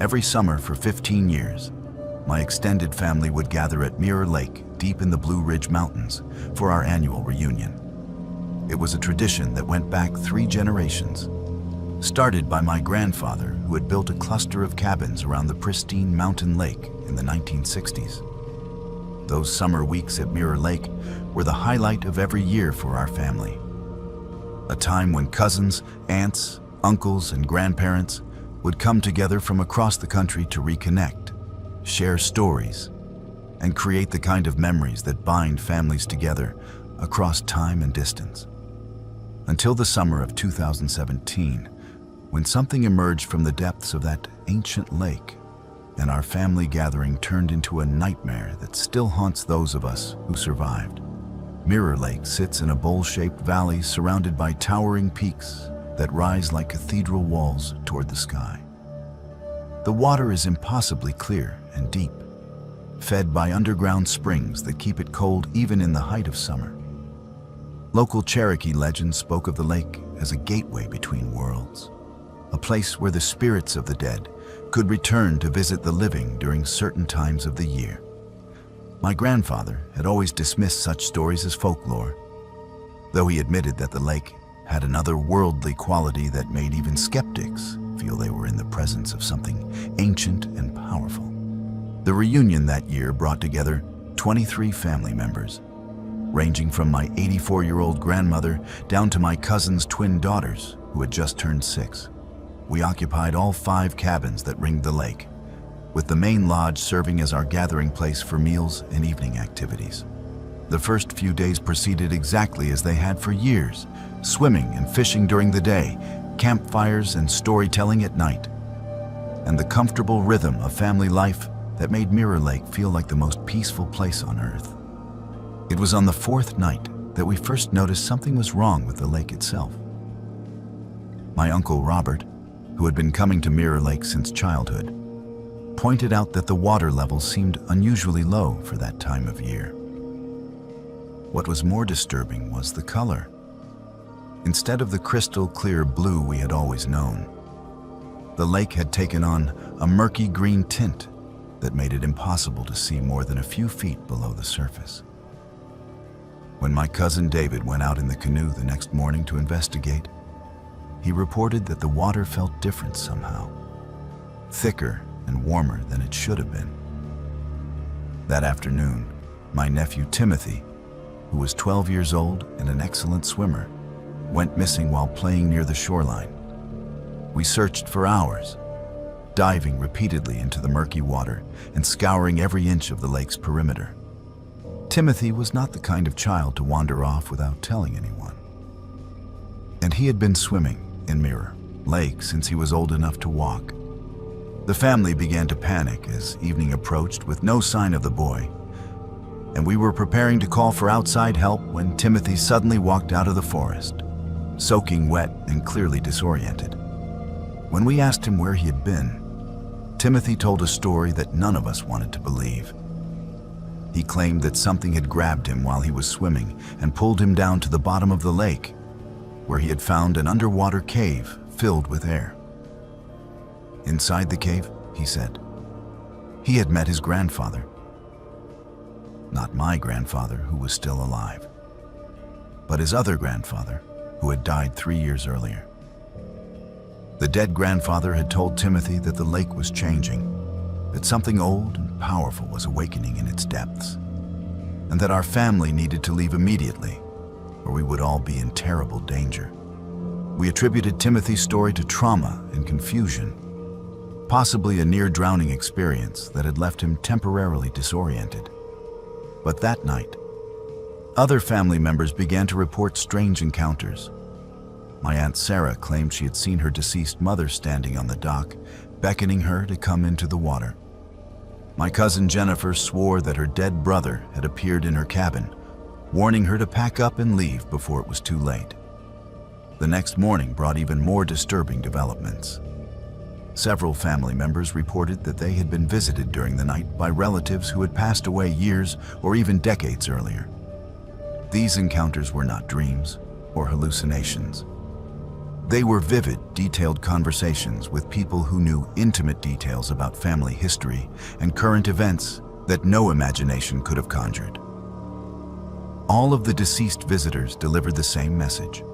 Every summer for 15 years, my extended family would gather at Mirror Lake, deep in the Blue Ridge Mountains, for our annual reunion. It was a tradition that went back 3 generations, started by my grandfather, who had built a cluster of cabins around the pristine mountain lake in the 1960s. Those summer weeks at Mirror Lake were the highlight of every year for our family. A time when cousins, aunts, uncles, and grandparents would come together from across the country to reconnect, share stories, and create the kind of memories that bind families together across time and distance. Until the summer of 2017, when something emerged from the depths of that ancient lake, and our family gathering turned into a nightmare that still haunts those of us who survived. Mirror Lake sits in a bowl-shaped valley surrounded by towering peaks that rise like cathedral walls toward the sky. The water is impossibly clear and deep, fed by underground springs that keep it cold even in the height of summer. Local Cherokee legends spoke of the lake as a gateway between worlds, a place where the spirits of the dead could return to visit the living during certain times of the year. My grandfather had always dismissed such stories as folklore, though he admitted that the lake had an otherworldly quality that made even skeptics feel they were in the presence of something ancient and powerful. The reunion that year brought together 23 family members, ranging from my 84-year-old grandmother down to my cousin's twin daughters, who had just turned 6. We occupied all 5 cabins that ringed the lake, with the main lodge serving as our gathering place for meals and evening activities. The first few days proceeded exactly as they had for years, swimming and fishing during the day, campfires and storytelling at night, and the comfortable rhythm of family life that made Mirror Lake feel like the most peaceful place on earth. It was on the 4th night that we first noticed something was wrong with the lake itself. My Uncle Robert, who had been coming to Mirror Lake since childhood, pointed out that the water level seemed unusually low for that time of year. What was more disturbing was the color. Instead of the crystal clear blue we had always known, The lake had taken on a murky green tint that made it impossible to see more than a few feet below the surface. When my cousin David went out in the canoe the next morning to investigate, he reported that the water felt different somehow, thicker and warmer than it should have been. That afternoon, my nephew Timothy, who was 12 years old and an excellent swimmer, went missing while playing near the shoreline. We searched for hours, diving repeatedly into the murky water and scouring every inch of the lake's perimeter. Timothy was not the kind of child to wander off without telling anyone. And he had been swimming in Mirror Lake since he was old enough to walk. The family began to panic as evening approached with no sign of the boy, and we were preparing to call for outside help when Timothy suddenly walked out of the forest, soaking wet and clearly disoriented. When we asked him where he had been, Timothy told a story that none of us wanted to believe. He claimed that something had grabbed him while he was swimming and pulled him down to the bottom of the lake, where he had found an underwater cave filled with air. Inside the cave, he said, he had met his grandfather. Not my grandfather, who was still alive, but his other grandfather, who had died 3 years earlier. The dead grandfather had told Timothy that the lake was changing, that something old and powerful was awakening in its depths, and that our family needed to leave immediately, or we would all be in terrible danger. We attributed Timothy's story to trauma and confusion, possibly a near-drowning experience that had left him temporarily disoriented. But that night, other family members began to report strange encounters. My Aunt Sarah claimed she had seen her deceased mother standing on the dock, beckoning her to come into the water. My cousin Jennifer swore that her dead brother had appeared in her cabin, warning her to pack up and leave before it was too late. The next morning brought even more disturbing developments. Several family members reported that they had been visited during the night by relatives who had passed away years or even decades earlier. These encounters were not dreams or hallucinations. They were vivid, detailed conversations with people who knew intimate details about family history and current events that no imagination could have conjured. All of the deceased visitors delivered the same message.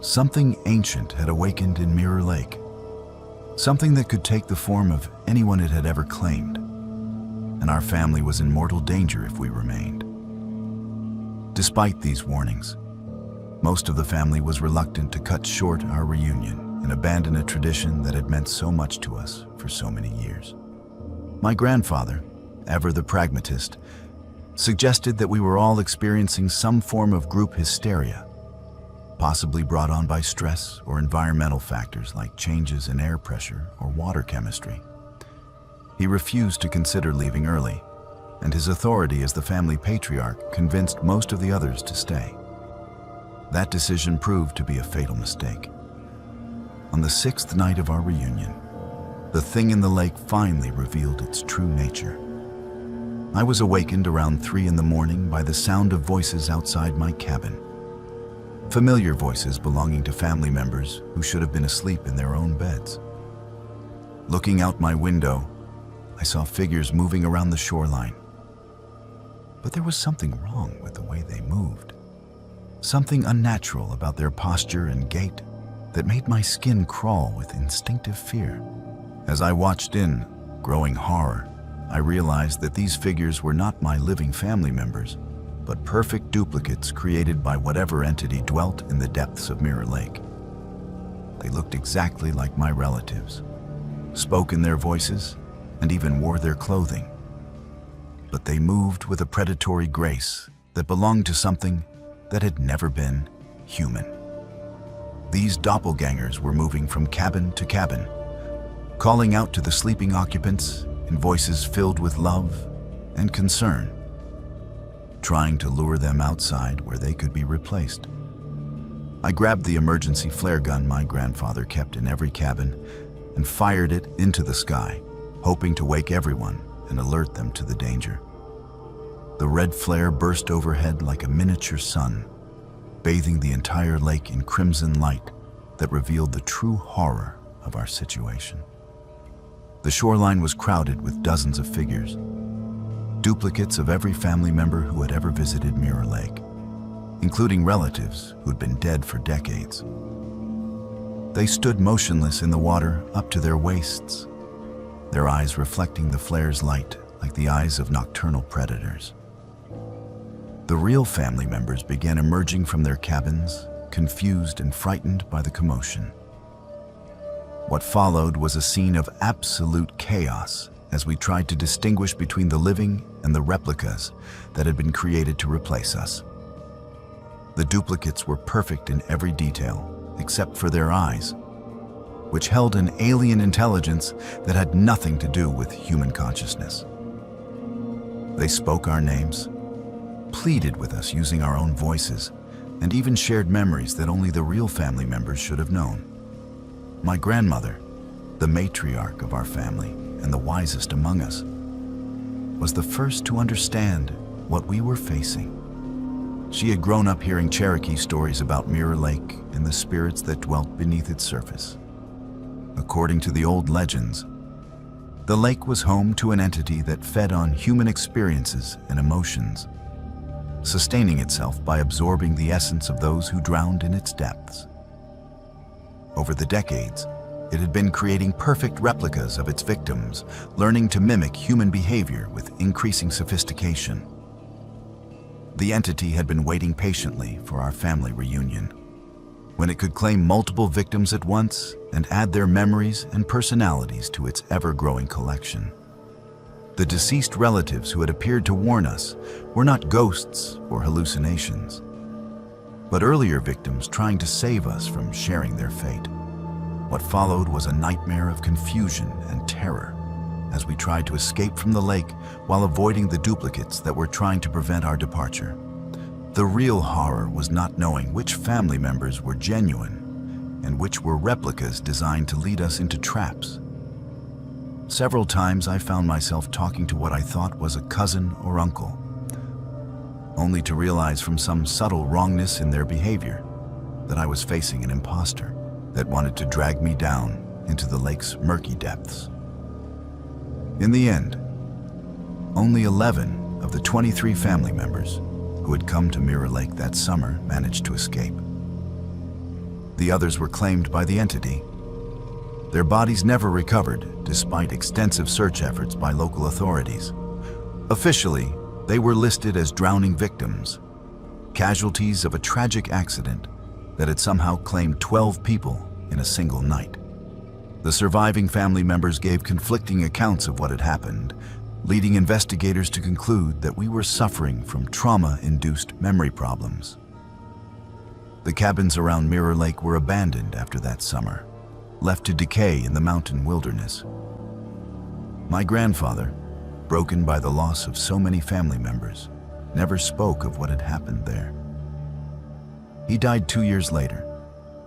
Something ancient had awakened in Mirror Lake. Something that could take the form of anyone it had ever claimed, and our family was in mortal danger if we remained. Despite these warnings, most of the family was reluctant to cut short our reunion and abandon a tradition that had meant so much to us for so many years. My grandfather, ever the pragmatist, suggested that we were all experiencing some form of group hysteria, possibly brought on by stress or environmental factors like changes in air pressure or water chemistry. He refused to consider leaving early, and his authority as the family patriarch convinced most of the others to stay. That decision proved to be a fatal mistake. On the 6th night of our reunion, the thing in the lake finally revealed its true nature. I was awakened around 3 in the morning by the sound of voices outside my cabin. Familiar voices belonging to family members who should have been asleep in their own beds. Looking out my window, I saw figures moving around the shoreline. But there was something wrong with the way they moved. Something unnatural about their posture and gait that made my skin crawl with instinctive fear. As I watched in growing horror, I realized that these figures were not my living family members, but perfect duplicates created by whatever entity dwelt in the depths of Mirror Lake. They looked exactly like my relatives, spoke in their voices, and even wore their clothing. But they moved with a predatory grace that belonged to something that had never been human. These doppelgangers were moving from cabin to cabin, calling out to the sleeping occupants in voices filled with love and concern, trying to lure them outside where they could be replaced. I grabbed the emergency flare gun my grandfather kept in every cabin and fired it into the sky, hoping to wake everyone and alert them to the danger. The red flare burst overhead like a miniature sun, bathing the entire lake in crimson light that revealed the true horror of our situation. The shoreline was crowded with dozens of figures, duplicates of every family member who had ever visited Mirror Lake, including relatives who had been dead for decades. They stood motionless in the water up to their waists, their eyes reflecting the flare's light like the eyes of nocturnal predators. The real family members began emerging from their cabins, confused and frightened by the commotion. What followed was a scene of absolute chaos as we tried to distinguish between the living and the replicas that had been created to replace us. The duplicates were perfect in every detail, except for their eyes, which held an alien intelligence that had nothing to do with human consciousness. They spoke our names, pleaded with us using our own voices, and even shared memories that only the real family members should have known. My grandmother, the matriarch of our family and the wisest among us, was the first to understand what we were facing. She had grown up hearing Cherokee stories about Mirror Lake and the spirits that dwelt beneath its surface. According to the old legends, the lake was home to an entity that fed on human experiences and emotions, sustaining itself by absorbing the essence of those who drowned in its depths. Over the decades, it had been creating perfect replicas of its victims, learning to mimic human behavior with increasing sophistication. The entity had been waiting patiently for our family reunion, when it could claim multiple victims at once and add their memories and personalities to its ever-growing collection. The deceased relatives who had appeared to warn us were not ghosts or hallucinations, but earlier victims trying to save us from sharing their fate. What followed was a nightmare of confusion and terror as we tried to escape from the lake while avoiding the duplicates that were trying to prevent our departure. The real horror was not knowing which family members were genuine and which were replicas designed to lead us into traps. Several times I found myself talking to what I thought was a cousin or uncle, only to realize from some subtle wrongness in their behavior that I was facing an imposter that wanted to drag me down into the lake's murky depths. In the end, only 11 of the 23 family members who had come to Mirror Lake that summer managed to escape. The others were claimed by the entity. Their bodies never recovered, despite extensive search efforts by local authorities. Officially, they were listed as drowning victims, casualties of a tragic accident that had somehow claimed 12 people in a single night. The surviving family members gave conflicting accounts of what had happened, leading investigators to conclude that we were suffering from trauma-induced memory problems. The cabins around Mirror Lake were abandoned after that summer, left to decay in the mountain wilderness. My grandfather, broken by the loss of so many family members, never spoke of what had happened there. He died 2 years later,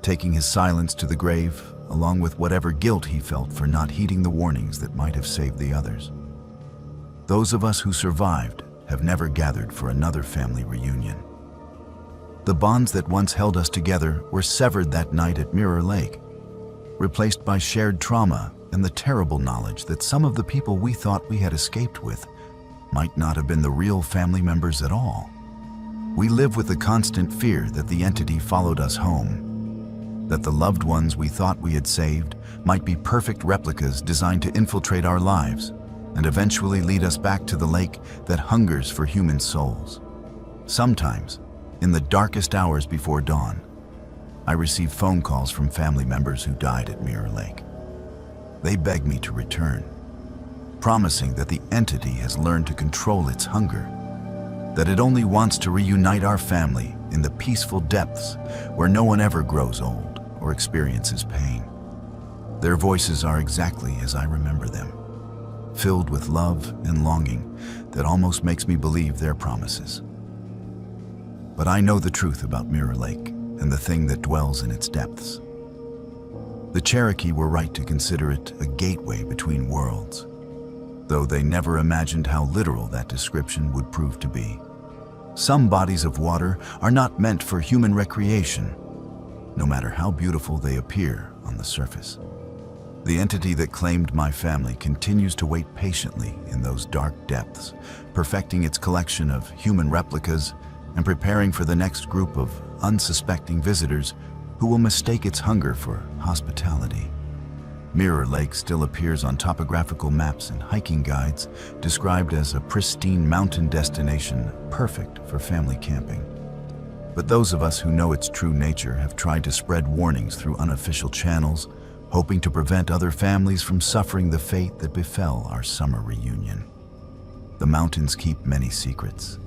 taking his silence to the grave, along with whatever guilt he felt for not heeding the warnings that might have saved the others. Those of us who survived have never gathered for another family reunion. The bonds that once held us together were severed that night at Mirror Lake, replaced by shared trauma and the terrible knowledge that some of the people we thought we had escaped with might not have been the real family members at all. We live with the constant fear that the entity followed us home, that the loved ones we thought we had saved might be perfect replicas designed to infiltrate our lives and eventually lead us back to the lake that hungers for human souls. Sometimes, in the darkest hours before dawn, I receive phone calls from family members who died at Mirror Lake. They beg me to return, promising that the entity has learned to control its hunger, that it only wants to reunite our family in the peaceful depths where no one ever grows old or experiences pain. Their voices are exactly as I remember them, filled with love and longing that almost makes me believe their promises. But I know the truth about Mirror Lake and the thing that dwells in its depths. The Cherokee were right to consider it a gateway between worlds, though they never imagined how literal that description would prove to be. Some bodies of water are not meant for human recreation, no matter how beautiful they appear on the surface. The entity that claimed my family continues to wait patiently in those dark depths, perfecting its collection of human replicas and preparing for the next group of unsuspecting visitors who will mistake its hunger for hospitality. Mirror Lake still appears on topographical maps and hiking guides, described as a pristine mountain destination perfect for family camping. But those of us who know its true nature have tried to spread warnings through unofficial channels, hoping to prevent other families from suffering the fate that befell our summer reunion. The mountains keep many secrets,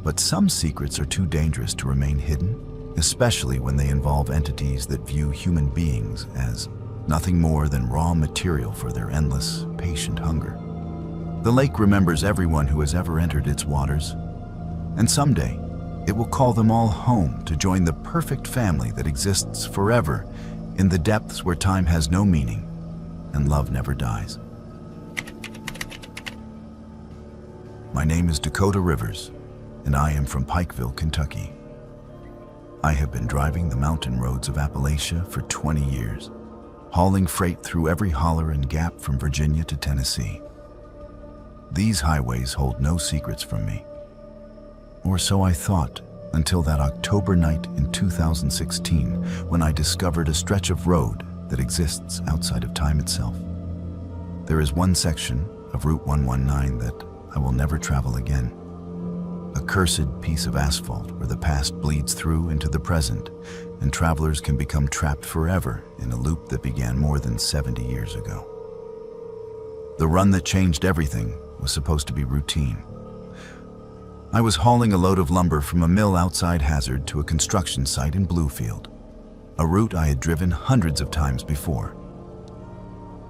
but some secrets are too dangerous to remain hidden, especially when they involve entities that view human beings as nothing more than raw material for their endless, patient hunger. The lake remembers everyone who has ever entered its waters, and someday it will call them all home to join the perfect family that exists forever in the depths where time has no meaning and love never dies. My name is Dakota Rivers, and I am from Pikeville, Kentucky. I have been driving the mountain roads of Appalachia for 20 years, hauling freight through every holler and gap from Virginia to Tennessee. These highways hold no secrets from me. Or so I thought, until that October night in 2016, when I discovered a stretch of road that exists outside of time itself. There is one section of Route 119 that I will never travel again. A cursed piece of asphalt where the past bleeds through into the present, and travelers can become trapped forever in a loop that began more than 70 years ago. The run that changed everything was supposed to be routine. I was hauling a load of lumber from a mill outside Hazard to a construction site in Bluefield, a route I had driven hundreds of times before.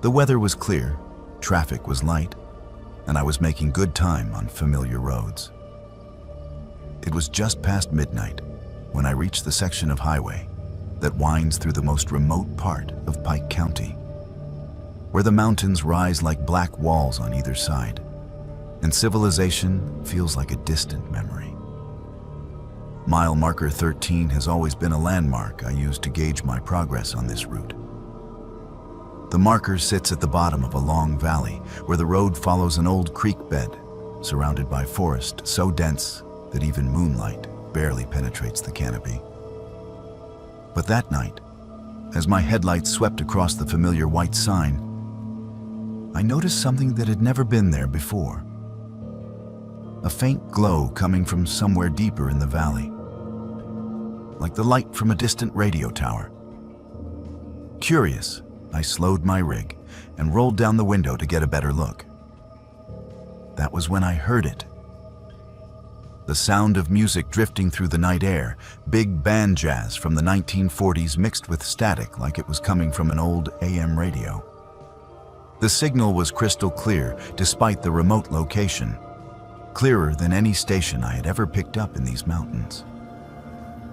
The weather was clear, traffic was light, and I was making good time on familiar roads. It was just past midnight when I reached the section of highway that winds through the most remote part of Pike County, where the mountains rise like black walls on either side, and civilization feels like a distant memory. Mile marker 13 has always been a landmark I use to gauge my progress on this route. The marker sits at the bottom of a long valley where the road follows an old creek bed surrounded by forest so dense that even moonlight barely penetrates the canopy. But that night, as my headlights swept across the familiar white sign, I noticed something that had never been there before. A faint glow coming from somewhere deeper in the valley, like the light from a distant radio tower. Curious, I slowed my rig and rolled down the window to get a better look. That was when I heard it. The sound of music drifting through the night air, big band jazz from the 1940s mixed with static like it was coming from an old AM radio. The signal was crystal clear despite the remote location, clearer than any station I had ever picked up in these mountains.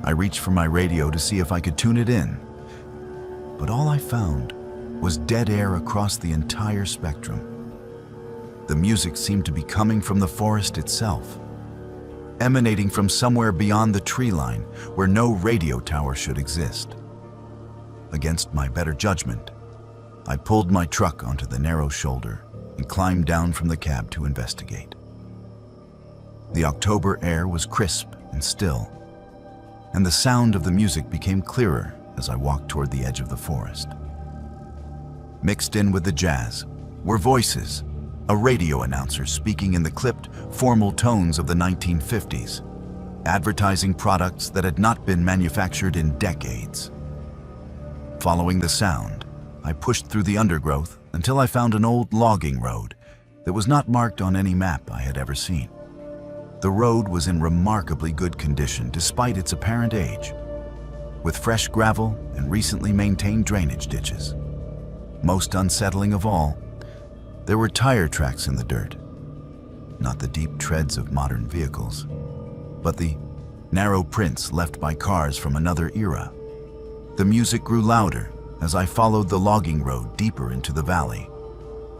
I reached for my radio to see if I could tune it in, but all I found was dead air across the entire spectrum. The music seemed to be coming from the forest itself, emanating from somewhere beyond the tree line where no radio tower should exist. Against my better judgment, I pulled my truck onto the narrow shoulder and climbed down from the cab to investigate. The October air was crisp and still, and the sound of the music became clearer as I walked toward the edge of the forest. Mixed in with the jazz were voices, a radio announcer speaking in the clipped, formal tones of the 1950s, advertising products that had not been manufactured in decades. Following the sound, I pushed through the undergrowth until I found an old logging road that was not marked on any map I had ever seen. The road was in remarkably good condition despite its apparent age, with fresh gravel and recently maintained drainage ditches. Most unsettling of all, there were tire tracks in the dirt, not the deep treads of modern vehicles, but the narrow prints left by cars from another era. The music grew louder as I followed the logging road deeper into the valley,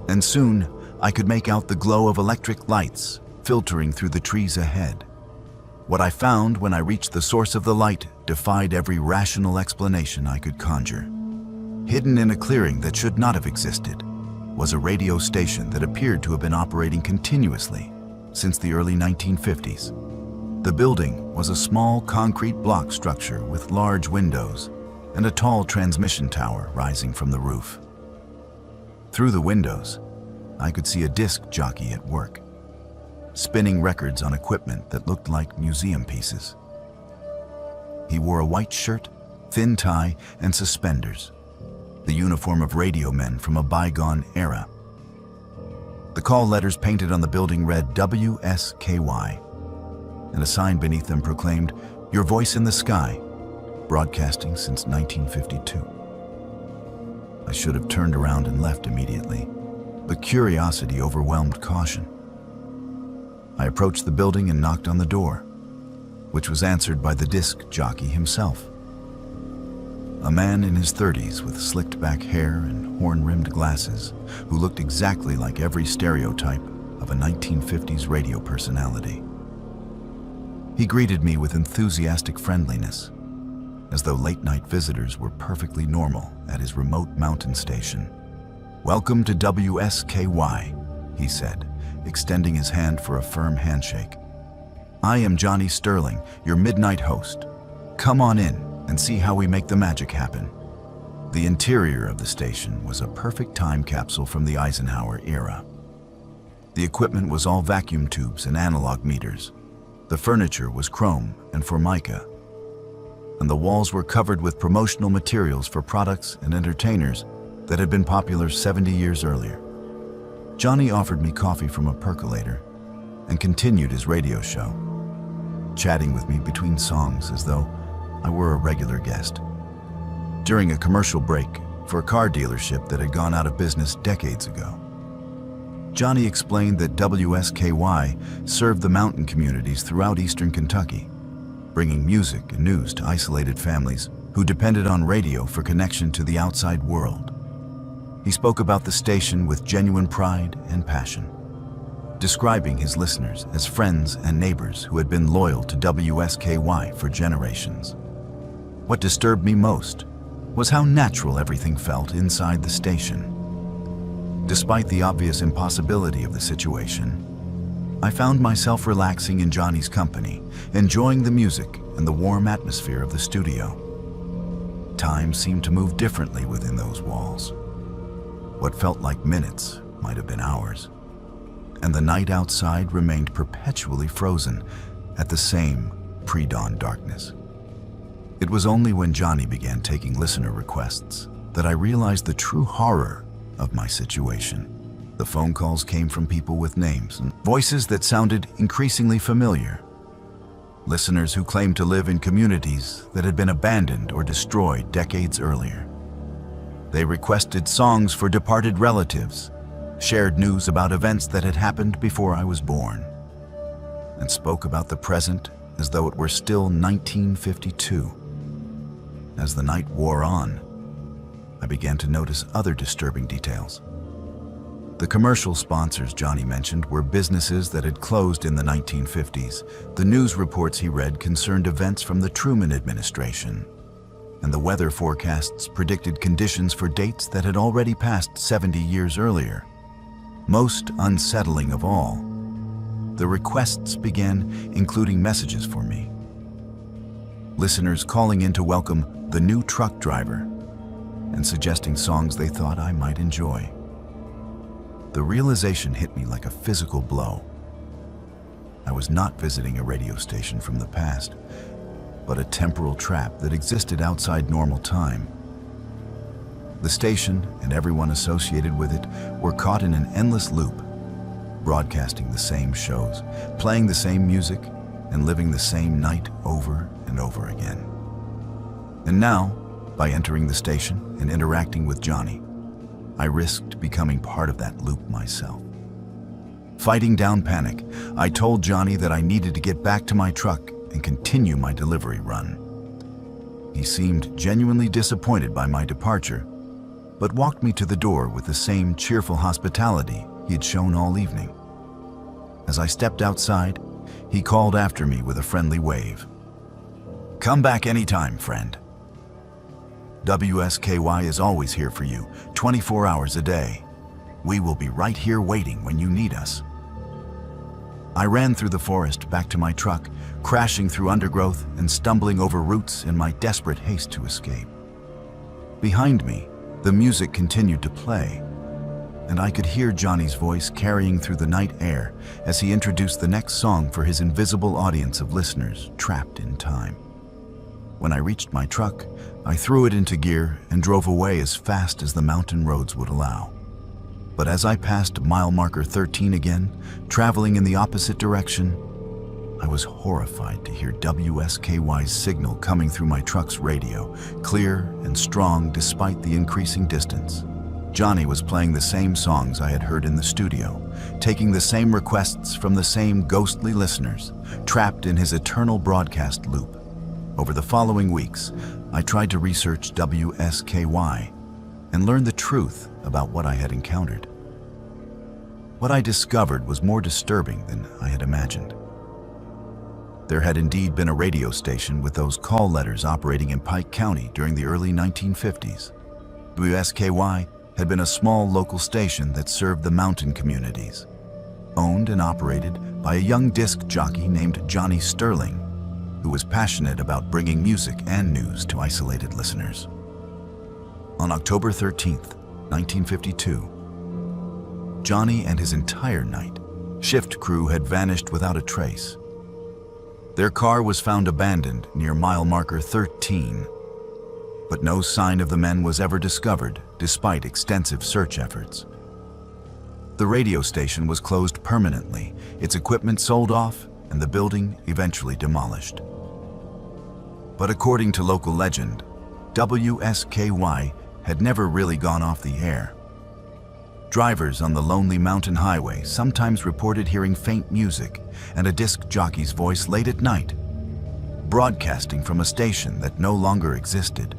and soon I could make out the glow of electric lights filtering through the trees ahead. What I found when I reached the source of the light defied every rational explanation I could conjure. hidden in a clearing that should not have existed, was a radio station that appeared to have been operating continuously since the early 1950s. The building was a small concrete block structure with large windows and a tall transmission tower rising from the roof. Through the windows, I could see a disc jockey at work, spinning records on equipment that looked like museum pieces. He wore a white shirt, thin tie, and suspenders, the uniform of radio men from a bygone era. The call letters painted on the building read WSKY, and a sign beneath them proclaimed, "Your voice in the sky, broadcasting since 1952. I should have turned around and left immediately, but curiosity overwhelmed caution. I approached the building and knocked on the door, which was answered by the disc jockey himself. A man in his 30s with slicked back hair and horn-rimmed glasses, who looked exactly like every stereotype of a 1950s radio personality. He greeted me with enthusiastic friendliness, as though late-night visitors were perfectly normal at his remote mountain station. "Welcome to WSKY, he said, extending his hand for a firm handshake. "I am Johnny Sterling, your midnight host. Come on in and see how we make the magic happen." The interior of the station was a perfect time capsule from the Eisenhower era. The equipment was all vacuum tubes and analog meters. The furniture was chrome and formica, and the walls were covered with promotional materials for products and entertainers that had been popular 70 years earlier. Johnny offered me coffee from a percolator and continued his radio show, chatting with me between songs as though I were a regular guest. During a commercial break for a car dealership that had gone out of business decades ago, Johnny explained that WSKY served the mountain communities throughout eastern Kentucky, bringing music and news to isolated families who depended on radio for connection to the outside world. He spoke about the station with genuine pride and passion, describing his listeners as friends and neighbors who had been loyal to WSKY for generations. What disturbed me most was how natural everything felt inside the station. Despite the obvious impossibility of the situation, I found myself relaxing in Johnny's company, enjoying the music and the warm atmosphere of the studio. Time seemed to move differently within those walls. What felt like minutes might have been hours, and the night outside remained perpetually frozen at the same pre-dawn darkness. It was only when Johnny began taking listener requests that I realized the true horror of my situation. The phone calls came from people with names and voices that sounded increasingly familiar. Listeners who claimed to live in communities that had been abandoned or destroyed decades earlier. They requested songs for departed relatives, shared news about events that had happened before I was born, and spoke about the present as though it were still 1952. As the night wore on, I began to notice other disturbing details. The commercial sponsors Johnny mentioned were businesses that had closed in the 1950s. The news reports he read concerned events from the Truman administration, and the weather forecasts predicted conditions for dates that had already passed 70 years earlier. Most unsettling of all, the requests began including messages for me. Listeners calling in to welcome the new truck driver and suggesting songs they thought I might enjoy. The realization hit me like a physical blow. I was not visiting a radio station from the past, but a temporal trap that existed outside normal time. The station and everyone associated with it were caught in an endless loop, broadcasting the same shows, playing the same music, and living the same night over and over again. And now, by entering the station and interacting with Johnny, I risked becoming part of that loop myself. Fighting down panic, I told Johnny that I needed to get back to my truck and continue my delivery run. He seemed genuinely disappointed by my departure, but walked me to the door with the same cheerful hospitality he had shown all evening. As I stepped outside, he called after me with a friendly wave. "Come back anytime, friend." WSKY is always here for you, 24 hours a day. We will be right here waiting when you need us. I ran through the forest back to my truck, crashing through undergrowth and stumbling over roots in my desperate haste to escape. Behind me, the music continued to play, and I could hear Johnny's voice carrying through the night air as he introduced the next song for his invisible audience of listeners trapped in time. When I reached my truck, I threw it into gear and drove away as fast as the mountain roads would allow. But as I passed mile marker 13 again, traveling in the opposite direction, I was horrified to hear WSKY's signal coming through my truck's radio, clear and strong despite the increasing distance. Johnny was playing the same songs I had heard in the studio, taking the same requests from the same ghostly listeners, trapped in his eternal broadcast loop. Over the following weeks, I tried to research WSKY and learn the truth about what I had encountered. What I discovered was more disturbing than I had imagined. There had indeed been a radio station with those call letters operating in Pike County during the early 1950s. WSKY had been a small local station that served the mountain communities, owned and operated by a young disc jockey named Johnny Sterling, who was passionate about bringing music and news to isolated listeners. On October 13th, 1952, Johnny and his entire night shift crew had vanished without a trace. Their car was found abandoned near mile marker 13, but no sign of the men was ever discovered despite extensive search efforts. The radio station was closed permanently, its equipment sold off, and the building eventually demolished. But according to local legend, WSKY had never really gone off the air. Drivers on the lonely mountain highway sometimes reported hearing faint music and a disc jockey's voice late at night, broadcasting from a station that no longer existed.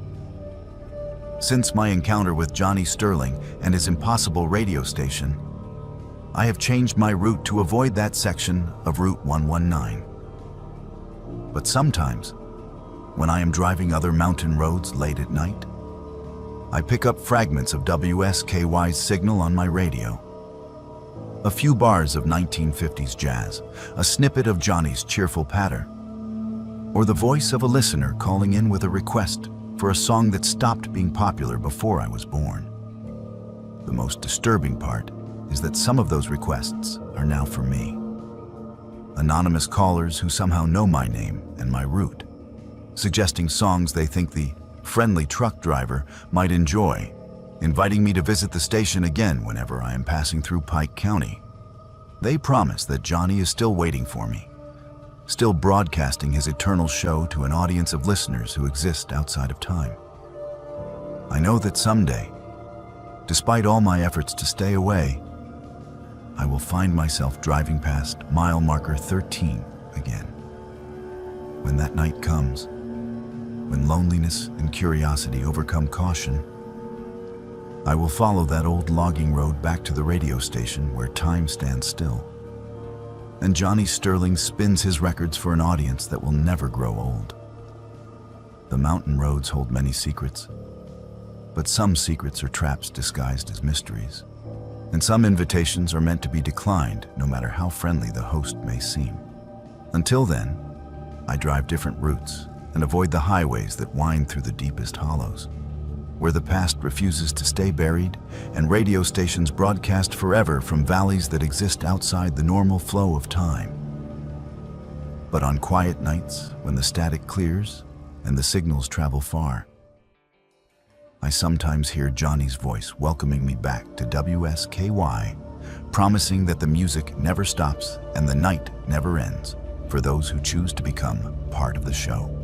Since my encounter with Johnny Sterling and his impossible radio station, I have changed my route to avoid that section of Route 119. But sometimes, when I am driving other mountain roads late at night, I pick up fragments of WSKY's signal on my radio. A few bars of 1950s jazz, a snippet of Johnny's cheerful patter, or the voice of a listener calling in with a request for a song that stopped being popular before I was born. The most disturbing part is that some of those requests are now for me. Anonymous callers who somehow know my name and my route, suggesting songs they think the friendly truck driver might enjoy, inviting me to visit the station again whenever I am passing through Pike County. They promise that Johnny is still waiting for me, still broadcasting his eternal show to an audience of listeners who exist outside of time. I know that someday, despite all my efforts to stay away, I will find myself driving past mile marker 13 again. When that night comes, when loneliness and curiosity overcome caution, I will follow that old logging road back to the radio station where time stands still, and Johnny Sterling spins his records for an audience that will never grow old. The mountain roads hold many secrets, but some secrets are traps disguised as mysteries, and some invitations are meant to be declined no matter how friendly the host may seem. Until then, I drive different routes and avoid the highways that wind through the deepest hollows, where the past refuses to stay buried and radio stations broadcast forever from valleys that exist outside the normal flow of time. But on quiet nights, when the static clears and the signals travel far, I sometimes hear Johnny's voice welcoming me back to WSKY, promising that the music never stops and the night never ends for those who choose to become part of the show.